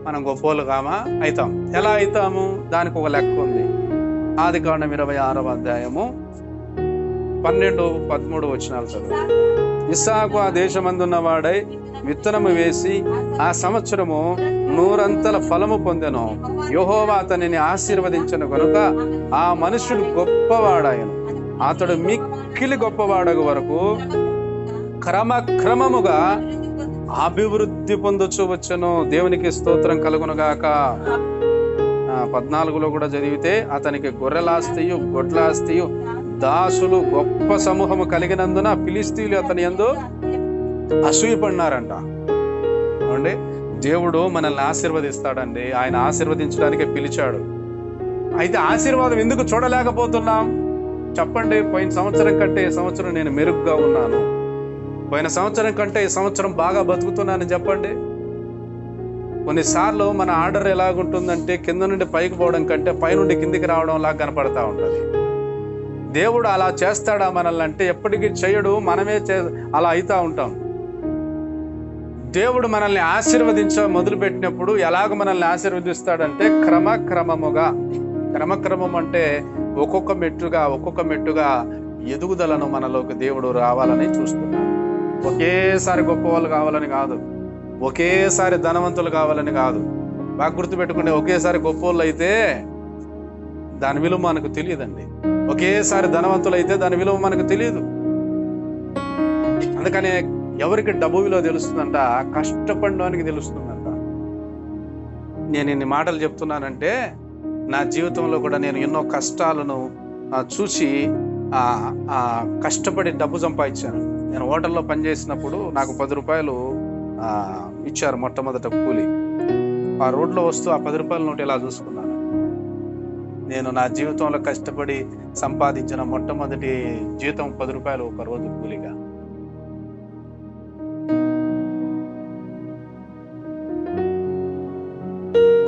మనం గొప్పోళ్ళు కామా? అవుతాం. ఎలా అవుతాము? దానికి ఒక లెక్క ఉంది. ఆదికాండం 26వ అధ్యాయము 12-13 వచనాలు చదువు. ఇస్సాకు ఆ దేశమందున్న వాడై విత్తనము వేసి ఆ సంవత్సరము 100 ఫలము పొందెను. యెహోవా అతనిని ఆశీర్వదించెను కనుక ఆ మనుష్యుడు గొప్పవాడాయను. అతడు మిక్కిలి గొప్పవాడగు వరకు క్రమముగా అభివృద్ధి పొందొచ్చు వచ్చెను. దేవునికి స్తోత్రం కలుగునుగాక. 14లో కూడా చదివితే, అతనికి గొర్రెలాస్తియు గొడ్లాస్తియు దాసులు గొప్ప సమూహము కలిగినందున ఫిలిస్తీయులు అతని యందు అసూయపడినారంట. అండి, దేవుడు మనల్ని ఆశీర్వదిస్తాడండి. ఆయన ఆశీర్వదించడానికే పిలిచాడు. అయితే ఆశీర్వాదం ఎందుకు చూడలేకపోతున్నాం చెప్పండి? పోయిన సంవత్సరం కంటే ఈ సంవత్సరం నేను మెరుగ్గా ఉన్నాను. పోయిన సంవత్సరం కంటే ఈ సంవత్సరం బాగా బతుకుతున్నానని చెప్పండి. కొన్నిసార్లు మన ఆర్డర్ ఎలాగుంటుందంటే కింద నుండి పైకి పోవడం కంటే పైనుండి కిందికి రావడం లాగా కనపడతా ఉంటుంది. దేవుడు అలా చేస్తాడా మనల్ని అంటే ఎప్పటికీ చేయడు, మనమే అలా అవుతా ఉంటాం. దేవుడు మనల్ని మొదలుపెట్టినప్పుడు ఎలాగ మనల్ని ఆశీర్వదిస్తాడంటే క్రమక్రమం అంటే ఒక్కొక్క మెట్టుగా ఎదుగుదలను మనలోకి దేవుడు రావాలని చూస్తున్నాడు. ఒకేసారి గొప్ప వాళ్ళు కావాలని కాదు, ఒకేసారి ధనవంతులు కావాలని కాదు. బాగా గుర్తుపెట్టుకుంటే ఒకేసారి గొప్ప వాళ్ళు అయితే దాని విలువ మనకు తెలియదండి. ఒకేసారి ధనవంతులు అయితే దాని విలువ మనకు తెలియదు. అందుకనే ఎవరికి డబ్బు విలువ తెలుస్తుందంట, కష్టపడడానికి తెలుస్తుందంట. నేను ఇన్ని మాటలు చెప్తున్నానంటే నా జీవితంలో కూడా నేను ఎన్నో కష్టాలను చూసి కష్టపడి డబ్బు సంపాదించాను. నేను హోటల్లో పనిచేసినప్పుడు నాకు 10 రూపాయలు ఇచ్చారు మొట్టమొదట కూలి. ఆ రోడ్లో వస్తూ ఆ 10 రూపాయల నోటు ఇలా చూసుకున్నాను. నేను నా జీవితంలో కష్టపడి సంపాదించిన మొట్టమొదటి జీతం 10 రూపాయలు ఒక రోజు కూలిగా.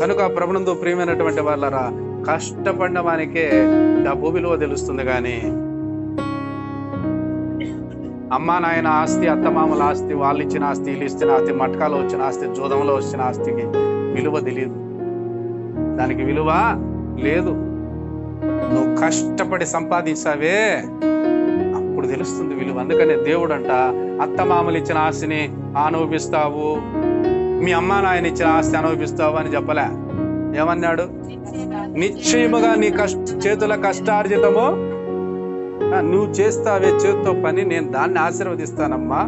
కనుక ప్రభునందు ప్రియమైనటువంటి వాళ్ళరా, కష్టపడిన వానికే డబ్బు విలువ తెలుస్తుంది. కానీ అమ్మా నాయన ఆస్తి, అత్తమామల ఆస్తి, వాళ్ళు ఇచ్చిన ఆస్తి, వీళ్ళు ఇచ్చిన ఆస్తి, మట్కాలో వచ్చిన ఆస్తి, జోదంలో వచ్చిన ఆస్తికి విలువ తెలియదు. దానికి విలువ లేదు. నువ్వు కష్టపడి సంపాదించావే అప్పుడు తెలుస్తుంది విలువ. అందుకనే దేవుడు అంట అత్తమామలు ఇచ్చిన ఆస్తిని అనుభవిస్తావు, మీ అమ్మా నాయన ఇచ్చిన ఆస్తి అనుభవిస్తావు అని చెప్పలే. ఏమన్నాడు? నిశ్చయముగా నీ చేతుల కష్టార్జితము నువ్వు చేస్తావే చేత్తో పని, నేను దాన్ని ఆశీర్వదిస్తానమ్మా.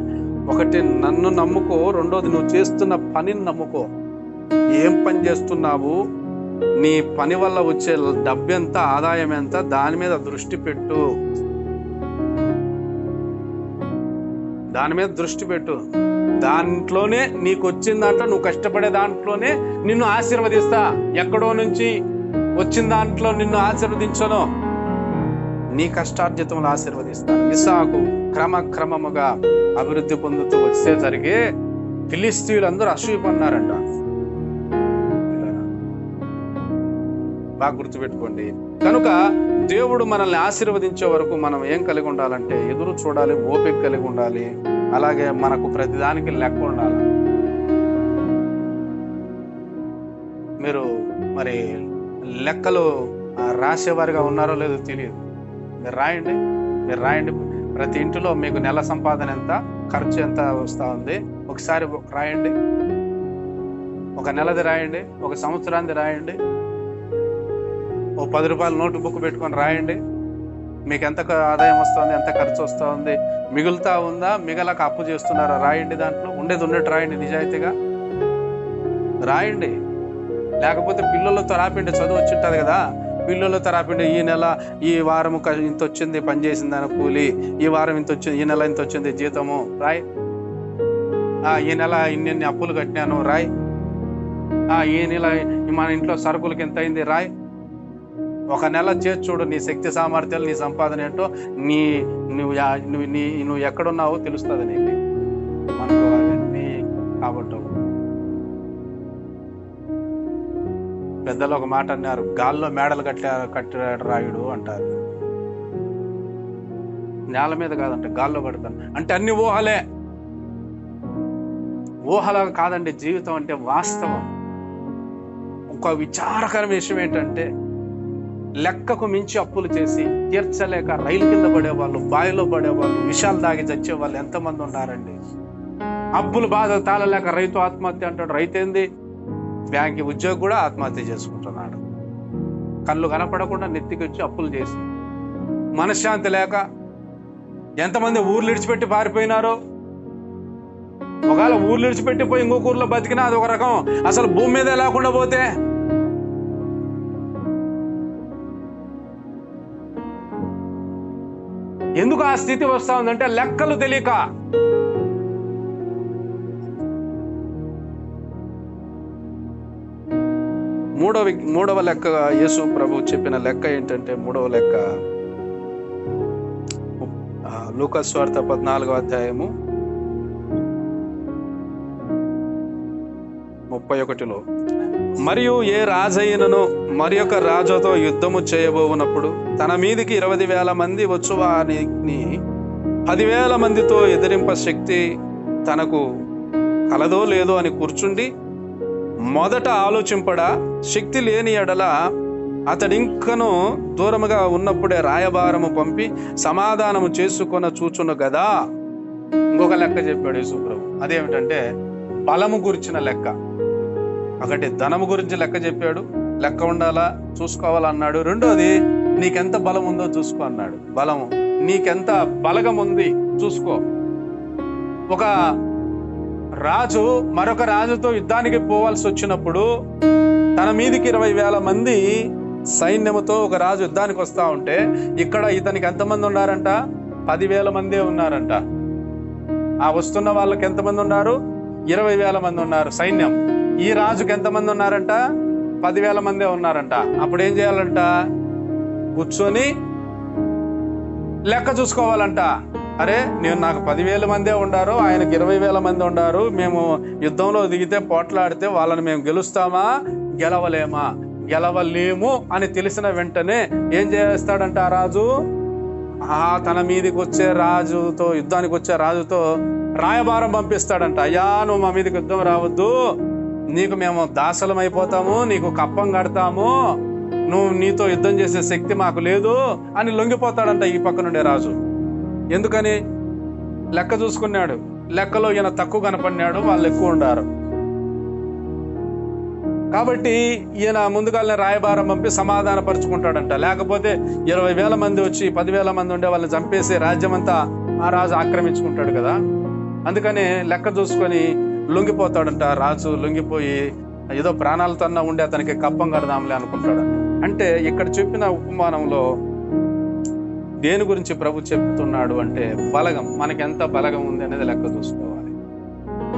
ఒకటి నన్ను నమ్ముకో, రెండోది నువ్వు చేస్తున్న పనిని నమ్ముకో. ఏం పని చేస్తున్నావు, నీ పని వల్ల వచ్చే డబ్బు ఎంత, ఆదాయం ఎంత, దాని మీద దృష్టి పెట్టు. దాని మీద దృష్టి పెట్టు. దాంట్లోనే నీకు వచ్చిన దాంట్లో, నువ్వు కష్టపడే దాంట్లోనే నిన్ను ఆశీర్వదిస్తా. ఎక్కడో నుంచి వచ్చిన దాంట్లో నిన్ను ఆశీర్వదించను, నీ కష్టార్జితంలో ఆశీర్వదిస్తాను. ఇస్సాకు క్రమక్రమముగా అభివృద్ధి పొందుతూ వచ్చేసరికి ఫిలిస్తీయులందరూ అసూయపన్నారంట. బాగా గుర్తుపెట్టుకోండి. కనుక దేవుడు మనల్ని ఆశీర్వదించే వరకు మనం ఏం కలిగి ఉండాలంటే ఎదురు చూడాలి, ఓపిక కలిగి ఉండాలి. అలాగే మనకు ప్రతిదానికి లెక్క ఉండాలి. మీరు మరి లెక్కలు రాసేవారిగా ఉన్నారో లేదో తెలియదు. మీరు రాయండి. ప్రతి ఇంటిలో మీకు నెల సంపాదన ఎంత, ఖర్చు ఎంత వస్తూ ఉంది ఒకసారి రాయండి. ఒక నెలది రాయండి, ఒక సంవత్సరానికి రాయండి. ఓ 10 రూపాయల నోటు బుక్ పెట్టుకొని రాయండి. మీకు ఎంత ఆదాయం వస్తుంది, ఎంత ఖర్చు వస్తుంది, మిగులుతా ఉందా, మిగలక అప్పు చేస్తున్నారా రాయండి. దాంట్లో ఉండేది ఉన్నట్టు రాయండి, నిజాయితీగా రాయండి. లేకపోతే పిల్లలతో రాపిండి, చదువు వచ్చింటుంది కదా, పిల్లలతో రాపిండి. ఈ నెల ఈ వారం ఇంత వచ్చింది పని చేసిందని కూలి, ఈ వారం ఇంత వచ్చింది, ఈ నెల ఇంత వచ్చింది జీతము రాయ్. ఈ నెల ఇన్ని అప్పులు కట్టినాను రాయ్. ఈ నెల మన ఇంట్లో సరుకులకి ఎంత అయింది రాయ్. ఒక నెల చేసి చూడు, నీ శక్తి సామర్థ్యాలు, నీ సంపాదన ఏంటో, నువ్వు ఎక్కడున్నావో తెలుస్తుంది నీకు. మనకు అవన్నీ కాబట్టి పెద్దలు ఒక మాట అన్నారు, గాల్లో మేడలు కట్టాడు రాయుడు అంటారు. నేల మీద కాదంటే గాల్లో కడతాను అంటే అన్ని ఊహలా కాదండి. జీవితం అంటే వాస్తవం. ఒక విచారకరమైన విషయం ఏంటంటే లెక్కకు మించి అప్పులు చేసి తీర్చలేక రైలు కింద పడేవాళ్ళు, బావిలో పడేవాళ్ళు, విషాలు దాగి చచ్చేవాళ్ళు ఎంతమంది ఉన్నారండి. అప్పులు బాధ తాళలేక రైతు ఆత్మహత్య అంటాడు. రైతేంది, బ్యాంక్ ఉద్యోగి కూడా ఆత్మహత్య చేసుకుంటున్నాడు. కళ్ళు కనపడకుండా నెత్తికి వచ్చి అప్పులు చేసి మనశ్శాంతి లేక ఎంతమంది ఊర్లు విడిచిపెట్టి పారిపోయినారో. ఒకవేళ ఊర్లు విడిచిపెట్టిపోయి ఇంకొక ఊర్లో బతికినా అది ఒక రకం. అసలు భూమి మీద లేకుండా పోతే ఎందుకు ఆ స్థితి వస్తా ఉందంటే లెక్కలు తెలియక. మూడవ లెక్క యేసు ప్రభు చెప్పిన లెక్క ఏంటంటే, మూడవ లెక్క లూకా సువార్త 14వ అధ్యాయము 31లో, మరియు ఏ రాజైనను మరి ఒక రాజుతో యుద్ధము చేయబోవునప్పుడు తన మీదికి 20,000 మంది వచ్చు వారిని 10,000 మందితో ఎదిరింప శక్తి తనకు కలదో లేదో అని కూర్చుండి మొదట ఆలోచింపడా, శక్తి లేని ఎడల అతడింకను దూరముగా ఉన్నప్పుడే రాయబారము పంపి సమాధానము చేసుకొన చూచును కదా. ఇంకొక లెక్క చెప్పాడు యేసుప్రభు. అదేమిటంటే బలము గురించిన లెక్క. ఒకటి ధనము గురించి లెక్క చెప్పాడు, లెక్క ఉండాలా చూసుకోవాలన్నాడు. రెండోది నీకెంత బలం ఉందో చూసుకో అన్నాడు. బలము నీకెంత బలగం ఉంది చూసుకో. ఒక రాజు మరొక రాజుతో యుద్ధానికి పోవాల్సి వచ్చినప్పుడు తన మీదికి 20,000 మంది సైన్యముతో ఒక రాజు యుద్ధానికి వస్తా ఉంటే ఇక్కడ ఇతనికి ఎంతమంది ఉన్నారంట? 10,000 మందే ఉన్నారంట. ఆ వస్తున్న వాళ్ళకి ఎంతమంది ఉన్నారు? 20,000 మంది ఉన్నారు సైన్యం. ఈ రాజుకి ఎంతమంది ఉన్నారంట? 10,000 మందే ఉన్నారంట. అప్పుడు ఏం చేయాలంట? కూర్చొని లెక్క చూసుకోవాలంట. అరే నాకు 10,000 మందే ఉండారు, ఆయనకి 20,000 మంది ఉండారు, మేము యుద్ధంలో దిగితే పోట్లాడితే వాళ్ళని మేము గెలుస్తామా గెలవలేమా? గెలవలేము అని తెలిసిన వెంటనే ఏం చేస్తాడంట ఆ రాజు? తన మీదకి వచ్చే రాజుతో, యుద్ధానికి వచ్చే రాజుతో రాయబారం పంపిస్తాడంట. అయ్యా నువ్వు మా మీదకి యుద్ధం రావద్దు, నీకు మేము దాసలం అయిపోతాము, నీకు కప్పం కడతాము, నీతో యుద్ధం చేసే శక్తి మాకు లేదు అని లొంగిపోతాడంట ఈ పక్క నుండే రాజు. ఎందుకని? లెక్క చూసుకున్నాడు. లెక్కలో ఈయన తక్కువ కనపడినాడు, వాళ్ళు ఎక్కువ ఉండారు కాబట్టి ఈయన ముందుగానే రాయబారం పంపి సమాధాన పరుచుకుంటాడంట. లేకపోతే 20,000 మంది వచ్చి 10,000 మంది ఉండే వాళ్ళని చంపేసి రాజ్యం అంతా ఆ రాజు ఆక్రమించుకుంటాడు కదా. అందుకని లెక్క చూసుకొని లొంగిపోతాడంట రాజు. లొంగిపోయి ఏదో ప్రాణాలతో ఉండి అతనికి కప్పం కడదాంలే అనుకుంటాడంట. అంటే ఇక్కడ చెప్పిన ఉపమానంలో దేని గురించి ప్రభు చెప్తున్నాడు అంటే బలగం. మనకి ఎంత బలగం ఉంది అనేది లెక్క చూసుకోవాలి.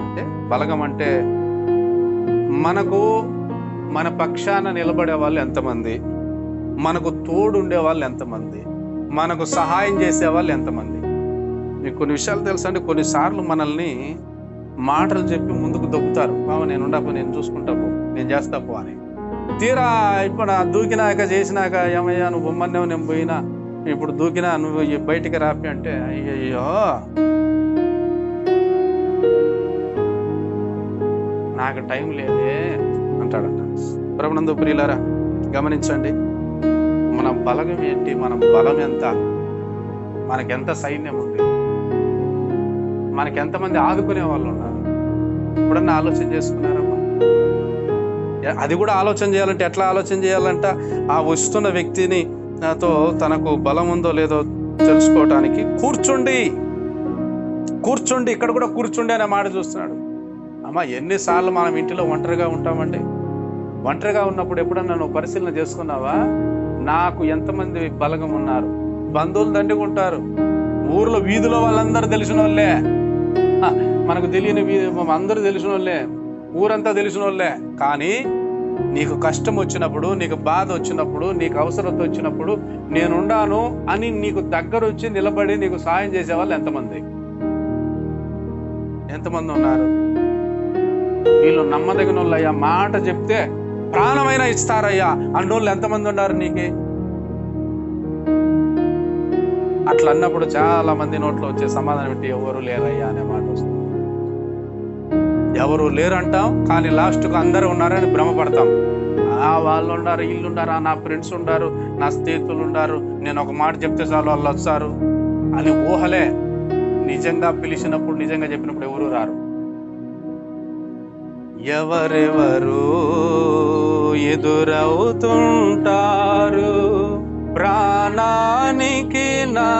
అంటే బలగం అంటే మనకు మన పక్షాన నిలబడే వాళ్ళు ఎంతమంది, మనకు తోడు ఉండే వాళ్ళు ఎంతమంది, మనకు సహాయం చేసే వాళ్ళు ఎంతమంది. మీకు కొన్ని విషయాలు తెలుసా అండి? కొన్నిసార్లు మనల్ని మాటలు చెప్పి ముందుకు దొబ్బుతారు. నేను ఉండపో, నేను చూసుకుంటాపో, నేను చేస్తాపో అని. తీరా ఇప్పుడు దూకినాక చేసినాక ఏమయ్యా నువ్వు బొమ్మన్నావు, నేను పోయినా, ఇప్పుడు దూకినా నువ్వు బయటికి రాపి అంటే అయ్యయ్యో నాకు టైం లేదే అంటాడంట. ప్రభునందు ప్రియులారా గమనించండి, మన బలగం ఏంటి, మన బలం ఎంత, మనకెంత సైన్యం ఉంది, మనకెంతమంది ఆదుకునే వాళ్ళు ఉన్నారు. ఎప్పుడన్నా ఆలోచన చేసుకున్నారమ్మా? అది కూడా ఆలోచన చేయాలంటే ఎట్లా ఆలోచన చేయాలంట? ఆ వస్తున్న వ్యక్తిని నాతో తనకు బలం ఉందో లేదో తెలుసుకోవటానికి కూర్చుండి ఇక్కడ కూడా కూర్చుండి అనే మాట చూస్తున్నాడు. అమ్మ ఎన్నిసార్లు మనం ఇంటిలో ఒంటరిగా ఉంటామండి. ఒంటరిగా ఉన్నప్పుడు ఎప్పుడన్నా నువ్వు పరిశీలన చేసుకున్నావా? నాకు ఎంతమంది బలగం ఉన్నారు? బంధువులు దండుకుంటారు, ఊర్లో వీధిలో వాళ్ళందరూ తెలిసిన వాళ్ళే, మనకు తెలియని అందరూ తెలిసిన వాళ్ళే, ఊరంతా తెలిసిన వాళ్ళే. కానీ నీకు కష్టం వచ్చినప్పుడు, నీకు బాధ వచ్చినప్పుడు, నీకు అవసరత వచ్చినప్పుడు నేనుండాను అని నీకు దగ్గర వచ్చి నిలబడి నీకు సాయం చేసే వాళ్ళు ఎంతమంది ఉన్నారు? వీళ్ళు నమ్మదగిన వాళ్ళయ్యా, మాట చెప్తే ప్రాణమైనా ఇస్తారయ్యా అన్నోళ్ళు ఎంతమంది ఉన్నారు నీకే? అట్లా అన్నప్పుడు చాలా మంది నోట్లో వచ్చే సమాధానం ఏంటి? ఎవరు లేరయ్యా అనే మాట వస్తుంది. ఎవరు లేరు అంటాం, కానీ లాస్ట్కు అందరూ ఉన్నారని భ్రమపడతాం. వాళ్ళు ఉన్నారు, వీళ్ళు ఉన్నారు, నా ఫ్రెండ్స్ ఉన్నారు, నా స్నేహితులు ఉన్నారు, నేను ఒక మాట చెప్తే చాలు వాళ్ళు వస్తారు అని ఊహలే. నిజంగా పిలిచినప్పుడు, నిజంగా చెప్పినప్పుడు ఎవరు రారు. ఎవరెవరు ఎదురవుతుంటారు, ప్రాణానికి నా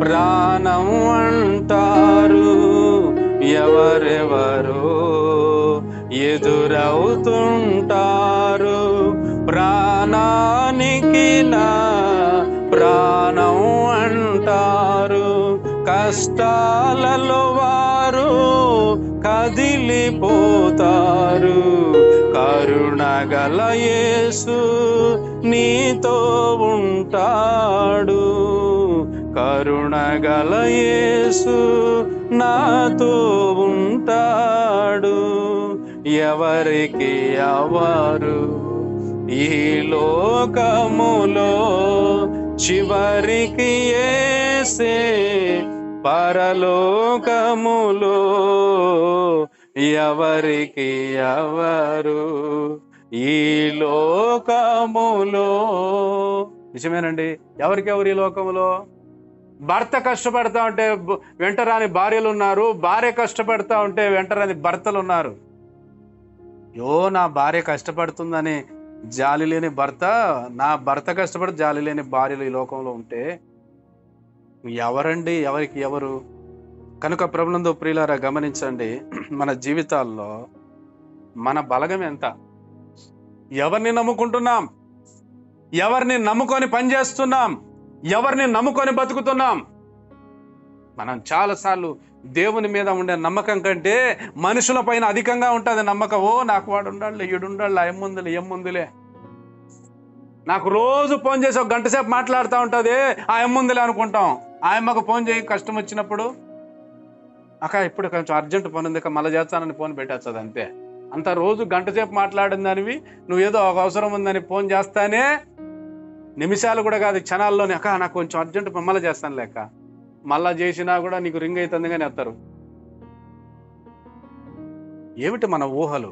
ప్రాణం అంటారు. ఎవరెవరు ఎదురవుతుంటారు, ప్రాణానికి నా ప్రాణం అంటారు. కష్టాలలో వారు కదిలిపోతారు, కరుణగల యేసు నీతో ఉంటాడు. కరుణగల యేసు నాతో ఉంటాడు. ఎవరికి ఎవరు ఈ లోకములో, చివరికి యేసే పరలోకములో. ఎవరికి ఎవరు ఈ లోకములో. నిజమేనండి, ఎవరికెవరు ఈ లోకములో? భర్త కష్టపడతా ఉంటే వెంటరాని భార్యలు ఉన్నారు, భార్య కష్టపడతా ఉంటే వెంటరాని భర్తలు ఉన్నారు. నా భార్య కష్టపడుతుందని జాలి లేని భర్త, నా భర్త కష్టపడి జాలి లేని భార్యలు ఈ లోకంలో ఉంటే ఎవరండి ఎవరికి ఎవరు? కనుక ప్రభునందు ప్రియులారా గమనించండి, మన జీవితాల్లో మన బలగం ఎంత? ఎవరిని నమ్ముకుంటున్నాం? ఎవరిని నమ్ముకొని పనిచేస్తున్నాం? ఎవరిని నమ్ముకొని బతుకుతున్నాం? మనం చాలాసార్లు దేవుని మీద ఉండే నమ్మకం కంటే మనుషుల పైన అధికంగా ఉంటుంది నమ్మకం. నాకు వాడు ఉండాలి, ఈడుండాలి, ఎమ్ముందులే. నాకు రోజు ఫోన్ చేసి ఒక గంట సేపు మాట్లాడుతూ ఉంటుంది, ఎమ్ముందులే అనుకుంటాం. ఆయమ్మకు ఫోన్ చేయి కష్టం వచ్చినప్పుడు, అక్క ఇప్పుడు కొంచెం అర్జెంట్ పని ఉంది, మళ్ళీ చేస్తానని ఫోన్ పెట్టేస్తుంది అంతే. అంత రోజు గంట సేపు మాట్లాడిన దానివి నువ్వేదో ఒక అవసరం ఉందని ఫోన్ చేస్తానే నిమిషాలు కూడా కాదు, క్షణాల్లోనే అక్క నాకు కొంచెం అర్జెంట్ మళ్ళీ చేస్తాను లేక, మళ్ళా చేసినా కూడా నీకు రింగ్ అవుతుంది కానీ ఎత్తారు. ఏమిటి మన ఊహలు?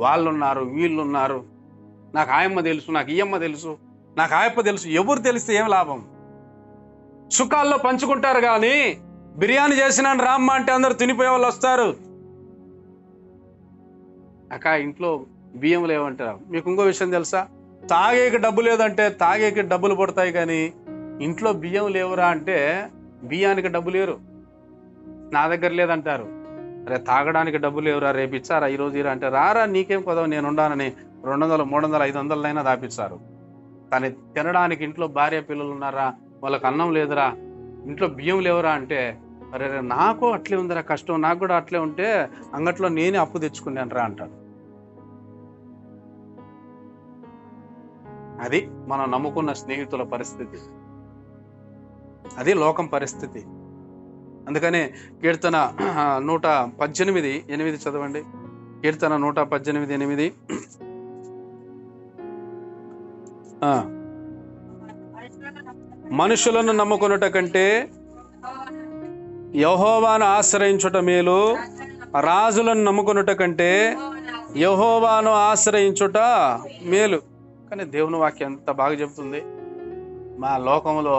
వాళ్ళున్నారు, వీళ్ళున్నారు, నాకు ఆయమ్మ తెలుసు, నాకు ఈయమ్మ తెలుసు, నాకు ఆయప్ప తెలుసు. ఎవరు తెలిస్తే ఏం లాభం? సుఖాల్లో పంచుకుంటారు కానీ బిర్యానీ చేసినాను రామ్మ అంటే అందరు తినిపోయే వాళ్ళు వస్తారు. అక్క ఇంట్లో బియ్యం లేవంటారు. మీకు ఇంకో విషయం తెలుసా? తాగేకి డబ్బు లేదంటే తాగేకి డబ్బులు పడతాయి కానీ ఇంట్లో బియ్యం లేవురా అంటే బియ్యానికి డబ్బు లేరు. నా దగ్గర లేదంటారు. అరే తాగడానికి డబ్బు లేవురా, రేపు ఇచ్చారా, ఈరోజు ఇరా అంటే రారా నీకేం కొదవ నేను ఉండానని 200, 300, 500 దాపిస్తారు. కానీ తినడానికి ఇంట్లో భార్య పిల్లలు ఉన్నారా, వాళ్ళకి అన్నం లేదురా, ఇంట్లో బియ్యం లేవురా అంటే అరే నాకు అట్లే ఉందిరా కష్టం, నాకు కూడా అట్లే ఉంటే అంగట్లో నేనే అప్పు తెచ్చుకున్నాను రా అంటాడు. అది మనం నమ్ముకున్న స్నేహితుల పరిస్థితి, అది లోకం పరిస్థితి. అందుకనే కీర్తన 118:8 చదవండి. కీర్తన 118:8. మనుషులను నమ్ముకొనుట కంటే యెహోవాను ఆశ్రయించుట మేలు, రాజులను నమ్ముకొనుట కంటే యెహోవాను ఆశ్రయించుట మేలు. కానీ దేవుని వాక్యం ఎంత బాగా చెబుతుంది. మా లోకంలో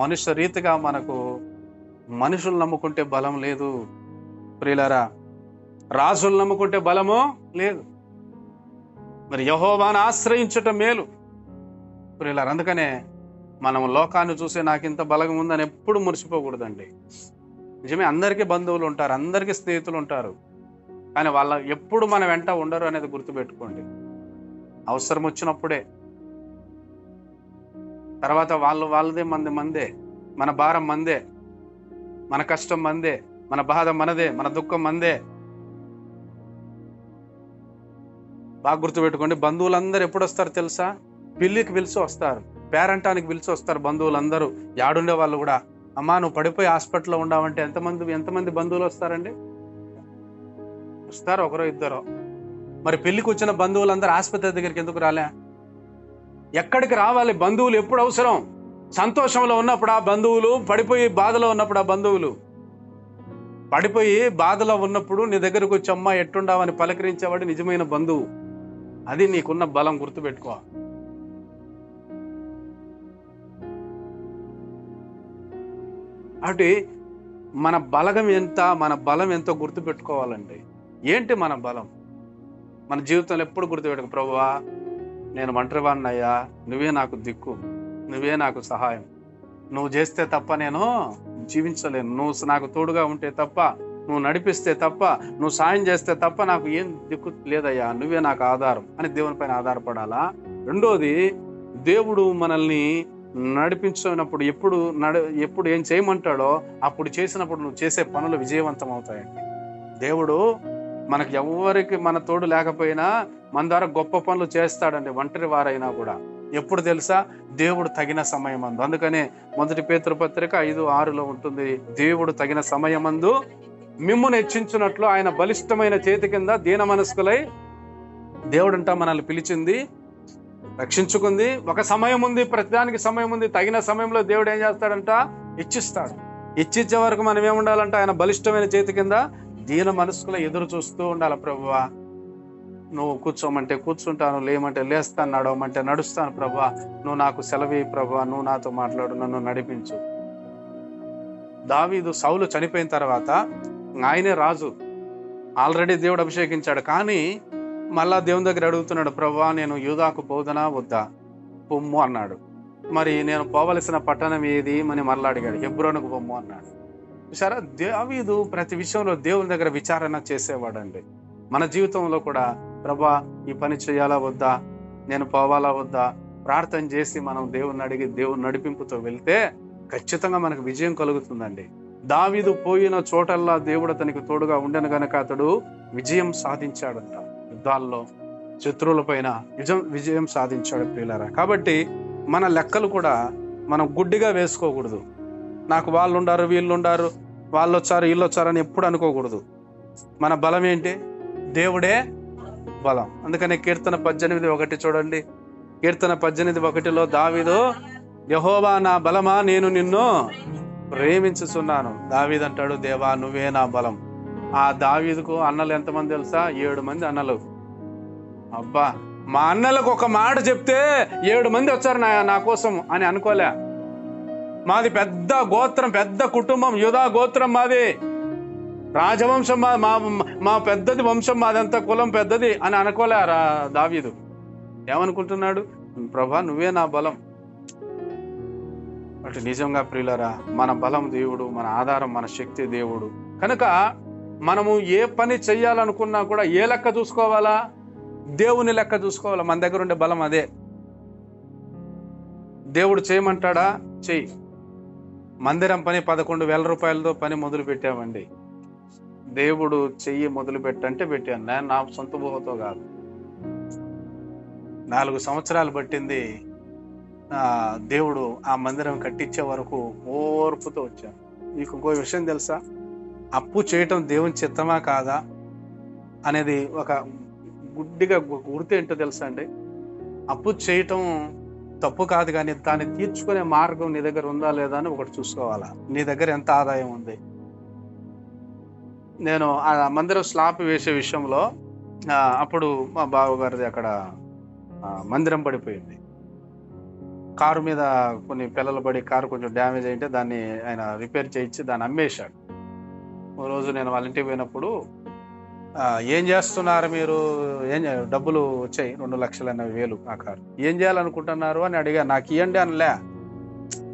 మనుష్య రీతిగా మనకు మనుషులు నమ్ముకుంటే బలం లేదు ప్రియులారా, రాజులు నమ్ముకుంటే బలము లేదు. మరి యెహోవాను ఆశ్రయించుట మేలు ప్రియులారా. అందుకనే మనం లోకాన్ని చూసి నాకు ఇంత బలం ఉందని ఎప్పుడు మురిసిపోకూడదండి. నిజమే, అందరికీ బంధువులు ఉంటారు, అందరికీ స్నేహితులు ఉంటారు, కానీ వాళ్ళ ఎప్పుడు మన వెంట ఉండరు అనేది గుర్తుపెట్టుకోండి. అవసరం వచ్చినప్పుడే, తర్వాత వాళ్ళదే మందే, మన భారం మందే, మన కష్టం మందే, మన బాధ మనదే, మన దుఃఖం మందే. బాగా గుర్తుపెట్టుకోండి. బంధువులందరూ ఎప్పుడు వస్తారు తెలుసా? పెళ్ళికి పిలిచి వస్తారు, పేరంటానికి పిలిచి వస్తారు బంధువులందరూ. యాడుండే వాళ్ళు కూడా, అమ్మా నువ్వు పడిపోయి హాస్పిటల్లో ఉండవంటే ఎంతమంది బంధువులు వస్తారండి? వస్తారు, ఒకరో ఇద్దరో. మరి పెళ్లికి వచ్చిన బంధువులందరూ ఆసుపత్రి దగ్గరికి ఎందుకు రాలే? ఎక్కడికి రావాలి? బంధువులు ఎప్పుడు అవసరం? సంతోషంలో ఉన్నప్పుడు ఆ బంధువులు, పడిపోయి బాధలో ఉన్నప్పుడు ఆ బంధువులు. పడిపోయి బాధలో ఉన్నప్పుడు నీ దగ్గరకు వచ్చి అమ్మ ఎట్టుండావని పలకరించేవాడు నిజమైన బంధువు. అది నీకున్న బలం, గుర్తుపెట్టుకో. అంటే మన బలగం ఎంత, మన బలం ఎంతో గుర్తుపెట్టుకోవాలండి. ఏంటి మన బలం? మన జీవితంలో ఎప్పుడు గుర్తుపెట్టుకో, ప్రభువా నేను ఒంటరివాడినయ్యా, నువ్వే నాకు దిక్కు, నువ్వే నాకు సహాయం, నువ్వు చేస్తే తప్ప నేను జీవించలేను, నువ్వు నాకు తోడుగా ఉంటే తప్ప, నువ్వు నడిపిస్తే తప్ప, నువ్వు సాయం చేస్తే తప్ప నాకు ఏం దిక్కు లేదయ్యా, నువ్వే నాకు ఆధారం అని దేవుని పైన ఆధారపడాలా. రెండోది, దేవుడు మనల్ని నడిపించినప్పుడు ఎప్పుడు ఏం చేయమంటాడో అప్పుడు చేసినప్పుడు నువ్వు చేసే పనులు విజయవంతం అవుతాయండి. దేవుడు మనకి ఎవరికి మన తోడు లేకపోయినా మన ద్వారా గొప్ప పనులు చేస్తాడండి, ఒంటరి వారైనా కూడా. ఎప్పుడు తెలుసా? దేవుడు తగిన సమయమందు. అందుకనే 1 పేతురు పత్రిక 5:6 ఉంటుంది, దేవుడు తగిన సమయమందు మిమ్మును హెచ్చించున్నట్లు ఆయన బలిష్టమైన చేతి కింద దీన మనస్కులై. దేవుడంట మనల్ని పిలిచింది, రక్షించుకుంది. ఒక సమయం ఉంది, ప్రతిదానికి సమయం ఉంది. తగిన సమయంలో దేవుడు ఏం చేస్తాడంట? ఇచ్చిస్తాడు. ఇచ్చిచ్చే వరకు మనం ఏముండాలంట? ఆయన బలిష్టమైన చేతి కింద దీన మనస్కుల ఎదురు చూస్తూ ఉండాలి. ప్రభువా, నువ్వు కూర్చోమంటే కూర్చుంటాను, లేమంటే లేస్తాను, నడవమంటే నడుస్తాను. ప్రభువా, నువ్వు నాకు సెలవి. ప్రభువా, నువ్వు నాతో మాట్లాడు, నన్ను నడిపించు. దావీదు సౌలు చనిపోయిన తర్వాత ఆయనే రాజు, ఆల్రెడీ దేవుడు అభిషేకించాడు. కానీ మళ్ళా దేవుని దగ్గర అడుగుతున్నాడు, ప్రభువా, నేను యూదాకు పోదనా వద్దా? పొమ్ము అన్నాడు. మరి నేను పోవలసిన పట్టణం ఏది అని మళ్ళీ అడిగాడు. హెబ్రోనుకు పొమ్ము అన్నాడు. సరే, దావీదు ప్రతి విషయంలో దేవుని దగ్గర విచారణ చేసేవాడండి. మన జీవితంలో కూడా, ప్రభువా, ఈ పని చేయాలా వద్దా, నేను పోవాలా వద్దా, ప్రార్థన చేసి మనం దేవుని అడిగి దేవుని నడిపింపుతో వెళ్తే ఖచ్చితంగా మనకు విజయం కలుగుతుందండి. దావీదు పోయిన చోటల్లా దేవుడు అతనికి తోడుగా ఉండను గనక అతడు విజయం సాధించాడంట. యుద్ధాల్లో శత్రువుల పైన విజయం సాధించాడు ప్రియులారా. కాబట్టి మన లెక్కలు కూడా మనం గుడ్డిగా వేసుకోకూడదు. నాకు వాళ్ళు ఉండారు, వీళ్ళు ఉండారు, వాళ్ళు వచ్చారు, వీళ్ళు వచ్చారు అని ఎప్పుడు అనుకోకూడదు. మన బలం ఏంటి? దేవుడే బలం. అందుకనే కీర్తన 18:1 చూడండి. కీర్తన 18:1 దావీదు, యెహోవా నా బలమా, నేను నిన్ను ప్రేమించుచున్నాను. దావీదు అంటాడు, దేవా నువ్వే నా బలం. ఆ దావీదుకు అన్నలు ఎంతమంది తెలుసా? 7 మంది అన్నలు. అబ్బా, మా అన్నలకు ఒక మాట చెప్తే 7 మంది వచ్చారు నా కోసం అని అనుకోలే. మాది పెద్ద గోత్రం, పెద్ద కుటుంబం, యూదా గోత్రం మాది, రాజవంశం మా పెద్దది వంశం, మాదంతా కులం పెద్దది అని అనుకోలే దావీదు. ఏమనుకుంటున్నాడు? ప్రభా నువ్వే నా బలం. అటు నిజంగా ప్రియులరా, మన బలం దేవుడు, మన ఆధారం, మన శక్తి దేవుడు. కనుక మనము ఏ పని చెయ్యాలనుకున్నా కూడా ఏ లెక్క చూసుకోవాలా? దేవుని లెక్క చూసుకోవాలా. మన దగ్గర ఉండే బలం అదే. దేవుడు చేయమంటాడా? చెయ్యి. మందిరం పని 11,000 రూపాయలతో పని మొదలు పెట్టామండి. దేవుడు చెయ్యి మొదలు పెట్టంటే పెట్టాను. నేను నా సొంత ఊహతో కాదు. 4 సంవత్సరాలు పట్టింది దేవుడు ఆ మందిరం కట్టించే వరకు ఓర్పుతో వచ్చాను. మీకు ఇంకో విషయం తెలుసా? అప్పు చేయటం దేవుని చిత్తమా కాదా అనేది ఒక గుడ్డిగా గుర్తు ఏంటో తెలుసా అండి? అప్పు చేయటం తప్పు కాదు, కానీ దాన్ని తీర్చుకునే మార్గం నీ దగ్గర ఉందా లేదా అని ఒకటి చూసుకోవాలా. నీ దగ్గర ఎంత ఆదాయం ఉంది? నేను ఆ మందిరం స్లాబ్ వేసే విషయంలో అప్పుడు మా బావగారిది అక్కడ మందిరం పడిపోయింది. కారు మీద కొన్ని పిల్లలు పడి కారు కొంచెం డ్యామేజ్ అయింటే దాన్ని ఆయన రిపేర్ చేయించి దాన్ని అమ్మేశాడు. ఓ రోజు నేను వాళ్ళ ఇంటికి పోయినప్పుడు, ఏం చేస్తున్నారు మీరు, ఏం డబ్బులు వచ్చాయి 2,80,000 ఆ కారు, ఏం చేయాలనుకుంటున్నారు అని అడిగా. నాకు ఇవ్వండి అనలే,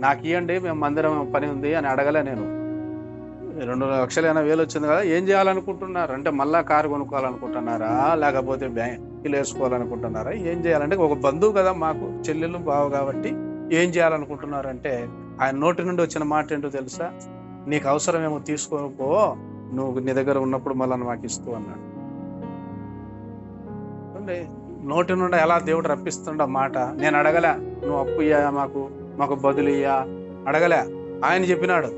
నాకు ఇవ్వండి, మేము మందిరం పని ఉంది అని అడగలే. నేను 2,80,000 వచ్చింది కదా, ఏం చేయాలనుకుంటున్నారు అంటే, మళ్ళా కారు కొనుక్కోవాలనుకుంటున్నారా, లేకపోతే బ్యాంకులు వేసుకోవాలనుకుంటున్నారా, ఏం చేయాలంటే, ఒక బంధువు కదా మాకు, చెల్లెలు బావ కాబట్టి ఏం చేయాలనుకుంటున్నారంటే, ఆయన నోటి నుండి వచ్చిన మాట ఏంటో తెలుసా? నీకు అవసరమేమో తీసుకోపో, నువ్వు నీ దగ్గర ఉన్నప్పుడు మళ్ళీ మాకు ఇస్తూ అన్నాడు. నోటి నుండి ఎలా దేవుడు రప్పిస్తుండ మాట. నేను అడగలే, నువ్వు అప్పు ఇయ్యా మాకు బదులు ఇయ్యా అడగలే, ఆయన చెప్పినాడు.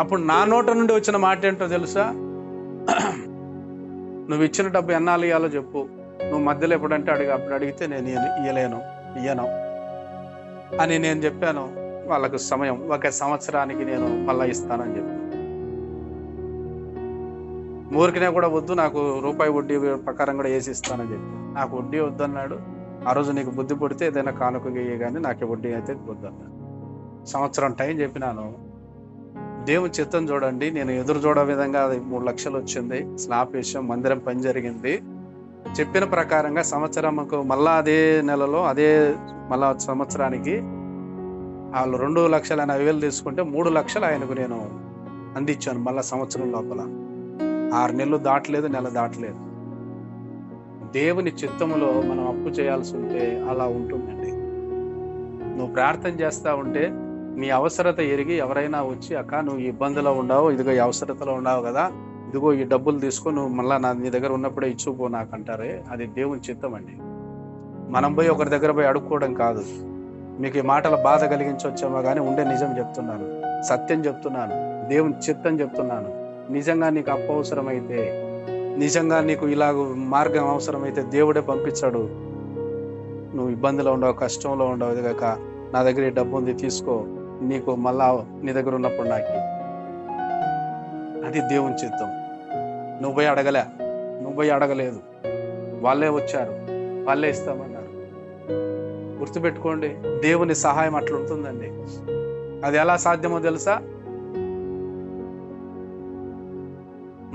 అప్పుడు నా నోట నుండి వచ్చిన మాట ఏంటో తెలుసా? నువ్వు ఇచ్చిన డబ్బు ఎన్నాళ్ళు ఇవ్వాలో చెప్పు, నువ్వు మధ్యలో ఎప్పుడంటే అప్పుడు అడిగితే నేను ఇయ్యను అని నేను చెప్పాను. వాళ్ళకు సమయం 1 సంవత్సరానికి నేను మళ్ళా ఇస్తానని చెప్పి, ఊరికినే కూడా వద్దు, నాకు రూపాయి వడ్డీ ప్రకారం కూడా వేసి ఇస్తానని చెప్పి, నాకు వడ్డీ వద్దన్నాడు. ఆ రోజు నీకు బుద్ధి పుడితే ఏదైనా కానుక కానీ నాకు వడ్డీ అయితే వద్దన్నాడు. సంవత్సరం టైం చెప్పినాను. దేవుని చిత్తం చూడండి, నేను ఎదురు చూడ విధంగా అది 3 లక్షలు వచ్చింది. స్లాబ్ వేసాం, మందిరం పని జరిగింది. చెప్పిన ప్రకారంగా సంవత్సరంకు మళ్ళా అదే నెలలో అదే మళ్ళా సంవత్సరానికి వాళ్ళు 2,80,000 తీసుకుంటే 3 లక్షలు ఆయనకు నేను అందించాను. మళ్ళా సంవత్సరం లోపల 6 నెలలు దాటలేదు, నెల దాటలేదు. దేవుని చిత్తములో మనం అప్పు చేయాల్సి ఉంటే అలా ఉంటుందండి. నువ్వు ప్రార్థన చేస్తా ఉంటే నీ అవసరత ఎరిగి ఎవరైనా వచ్చి, అక్క నువ్వు ఈ ఇబ్బందిలో ఉండవు, ఇదిగో ఈ అవసరతలో ఉండవు కదా, ఇదిగో ఈ డబ్బులు తీసుకో, నువ్వు మళ్ళా నీ దగ్గర ఉన్నప్పుడే ఇచ్చుపో నాకు అంటారే, అది దేవుని చిత్తం అండి. మనం పోయి ఒకరి దగ్గర పోయి అడుక్కోవడం కాదు. మీకు ఈ మాటల బాధ కలిగించవచ్చేమో కానీ ఉండే నిజం చెప్తున్నాను, సత్యం చెప్తున్నాను, దేవుని చిత్తం చెప్తున్నాను. నిజంగా నీకు అప్పు అవసరమైతే, నిజంగా నీకు ఇలాగ మార్గం అవసరమైతే దేవుడే పంపించాడు. నువ్వు ఇబ్బందిలో ఉండవు, కష్టంలో ఉండవు, అది కాక నా దగ్గర ఈ డబ్బు ఉంది తీసుకో, నీకు మళ్ళా నీ దగ్గర ఉన్నప్పుడు నాకు. అది దేవుని చిత్తం. నువ్వు పోయి అడగలేదు, వాళ్ళే వచ్చారు, వాళ్ళే ఇస్తామన్నారు. గుర్తుపెట్టుకోండి, దేవుని సహాయం అట్లా ఉంటుందండి. అది ఎలా సాధ్యమో తెలుసా?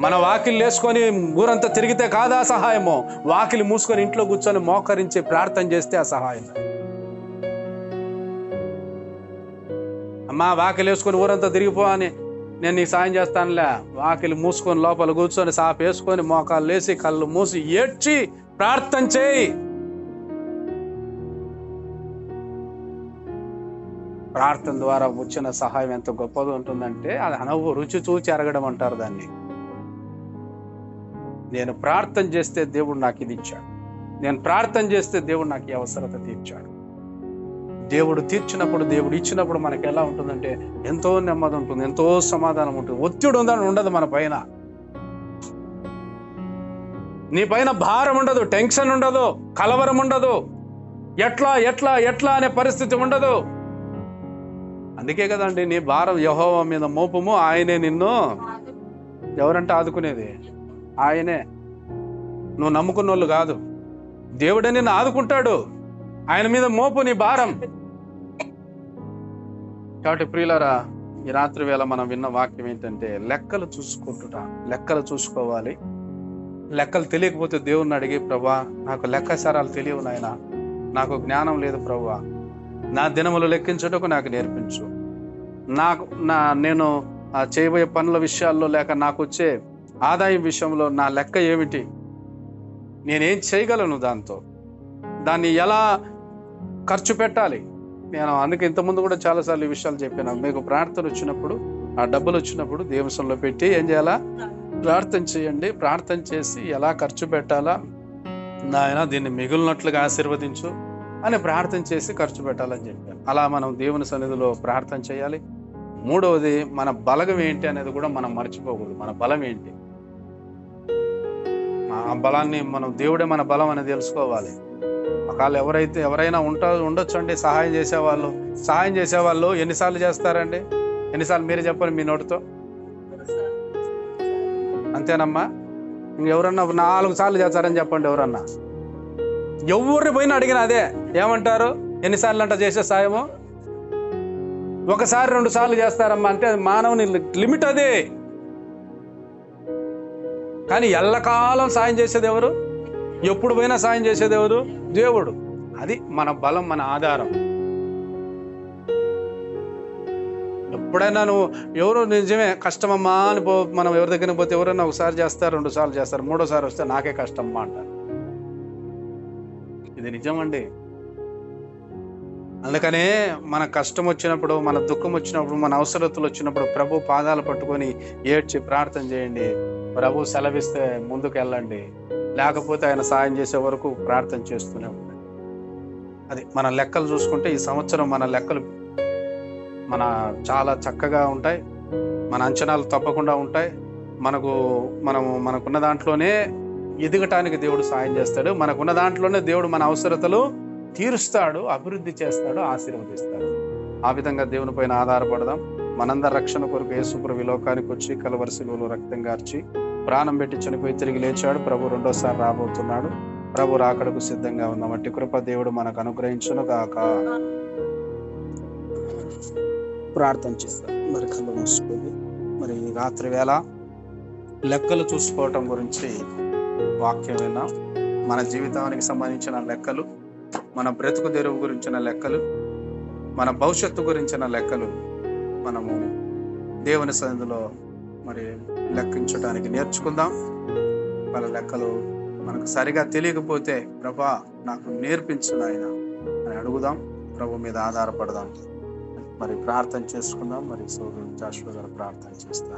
మన వాకిలి వేసుకొని ఊరంతా తిరిగితే కాదా సహాయమో, వాకిలి మూసుకొని ఇంట్లో కూర్చొని మోకరించి ప్రార్థన చేస్తే ఆ సహాయం. అమ్మా వాకిలి వేసుకొని ఊరంతా తిరిగిపో అని నేను నీకు సాయం చేస్తానులే. వాకిలి మూసుకొని లోపల కూర్చొని సాపు వేసుకొని మోకాలు లేసి కళ్ళు మూసి ఏడ్చి ప్రార్థన చేయి. ప్రార్థన ద్వారా వచ్చిన సహాయం ఎంత గొప్పగా ఉంటుందంటే అది అనుభవం, రుచి చూచి అరగడం అంటారు దాన్ని. నేను ప్రార్థన చేస్తే దేవుడు నాకు ఇది ఇచ్చాడు, నేను ప్రార్థన చేస్తే దేవుడు నాకు ఈ అవసరత తీర్చాడు. దేవుడు తీర్చినప్పుడు, దేవుడు ఇచ్చినప్పుడు మనకి ఎలా ఉంటుందంటే ఎంతో నెమ్మది ఉంటుంది, ఎంతో సమాధానం ఉంటుంది. ఒత్తిడి ఉందని ఉండదు మన పైన, నీ పైన భారం ఉండదు, టెన్షన్ ఉండదు, కలవరం ఉండదు, ఎట్లా ఎట్లా ఎట్లా అనే పరిస్థితి ఉండదు. అందుకే కదండి నీ భారం యెహోవా మీద మోపము, ఆయనే నిన్ను ఎవరంటే ఆదుకునేది ఆయనే. నువ్వు నమ్ముకున్న వాళ్ళు కాదు, దేవుడే నిన్ను ఆదుకుంటాడు. ఆయన మీద మోపు నీ భారం. కాబట్టి ప్రియులారా, ఈ రాత్రి వేళ మనం విన్న వాక్యం ఏంటంటే లెక్కలు చూసుకోవాలి. లెక్కలు తెలియకపోతే దేవుణ్ణి అడిగి, ప్రభా నాకు లెక్కసారాలు తెలియవు నాయన, నాకు జ్ఞానం లేదు ప్రభువా, నా దినములు లెక్కించుటకు నాకు నేర్పించు. నేను చేయబోయే పనుల విషయాల్లో లేక నాకు వచ్చే ఆదాయం విషయంలో నా లెక్క ఏమిటి, నేనేం చేయగలను, దాన్ని ఎలా ఖర్చు పెట్టాలి. నేను అందుకే ఇంతకుముందు కూడా చాలాసార్లు ఈ విషయాలు చెప్పాను. మీకు ప్రార్థన వచ్చినప్పుడు, ఆ డబ్బులు వచ్చినప్పుడు దేవునిలో పెట్టి ఏం చేయాలా, ప్రార్థన చేయండి. ప్రార్థన చేసి ఎలా ఖర్చు పెట్టాలా, నాయన దీన్ని మిగిలినట్లుగా ఆశీర్వదించు అని ప్రార్థన చేసి ఖర్చు పెట్టాలని చెప్పాను. అలా మనం దేవుని సన్నిధిలో ప్రార్థన చేయాలి. మూడవది, మన బలం ఏంటి అనేది కూడా మనం మర్చిపోకూడదు. మన బలం ఏంటి, ఆ బలాన్ని మనం, దేవుడే మన బలం అని తెలుసుకోవాలి. ఒకవేళ ఎవరైనా ఉండొచ్చు అండి సహాయం చేసేవాళ్ళు ఎన్నిసార్లు చేస్తారండి? ఎన్నిసార్లు మీరే చెప్పండి మీ నోటితో. అంతేనమ్మా? ఇంకెవరన్నా 4 సార్లు చేస్తారని చెప్పండి. ఎవరిని పోయినా అడిగినా అదే ఏమంటారు? ఎన్నిసార్లు అంట చేసే సాయము? 1 సారి 2 సార్లు చేస్తారమ్మా అంటే అది మానవుని లిమిట్ అదే. కానీ ఎల్లకాలం సాయం చేసేది ఎవరు? ఎప్పుడు పోయినా సాయం చేసేది ఎవరు? దేవుడు. అది మన బలం, మన ఆధారం. ఎప్పుడైనా నువ్వు ఎవరు నిజమే కష్టమమ్మా అని మనం ఎవరి దగ్గర పోతే ఎవరైనా 1 సారి చేస్తారు, 2 సార్లు చేస్తారు, 3వ సారి వస్తే నాకే కష్టమ్మా అంటారు. ఇది నిజమండి. అందుకనే మన కష్టం వచ్చినప్పుడు, మన దుఃఖం వచ్చినప్పుడు, మన అవసరతలు వచ్చినప్పుడు ప్రభు పాదాలు పట్టుకొని ఏడ్చి ప్రార్థన చేయండి. ప్రభు సెలవిస్తే ముందుకు వెళ్ళండి, లేకపోతే ఆయన సాయం చేసే వరకు ప్రార్థన చేస్తూనే ఉండండి. అది మన లెక్కలు చూసుకుంటే ఈ సంవత్సరం మన లెక్కలు చాలా చక్కగా ఉంటాయి. మన అంచనాలు తప్పకుండా ఉంటాయి. మనకున్న దాంట్లోనే ఎదగటానికి దేవుడు సాయం చేస్తాడు. మనకున్న దాంట్లోనే దేవుడు మన అవసరతలు తీరుస్తాడు, అభివృద్ధి చేస్తాడు, ఆశీర్వదిస్తాడు. ఆ విధంగా దేవుని పైన ఆధారపడదాం. మనందరి రక్షణ కొరకు యేసుప్రభు లోకానికి వచ్చి కలువరి శిలువలో రక్తం గార్చి ప్రాణం పెట్టి చనిపోయి తిరిగి లేచాడు. ప్రభు 2వ సారి రాబోతున్నాడు. ప్రభు రాకడకు సిద్ధంగా ఉన్నాం. అట్టి కృప దేవుడు మనకు అనుగ్రహించును గాక. ప్రార్థన చేద్దాం. మరి కళ్ళు మూసుకుంది. మరి రాత్రి వేళ లెక్కలు చూసుకోవటం గురించి వాక్యం విన్నాం. మన జీవితానికి సంబంధించిన లెక్కలు, మన బ్రతుకు తెరువు గురించిన లెక్కలు, మన భవిష్యత్తు గురించిన లెక్కలు మనము దేవుని సన్నిధిలో మరి లెక్కించడానికి నేర్చుకుందాం. వాళ్ళ లెక్కలు మనకు సరిగా తెలియకపోతే ప్రభా నాకు నేర్పించు నాయన అని అడుగుదాం. ప్రభు మీద ఆధారపడదాం. మరి ప్రార్థన చేసుకుందాం. మరి సోదరుడు జాషువా గారు ప్రార్థన చేస్తారు.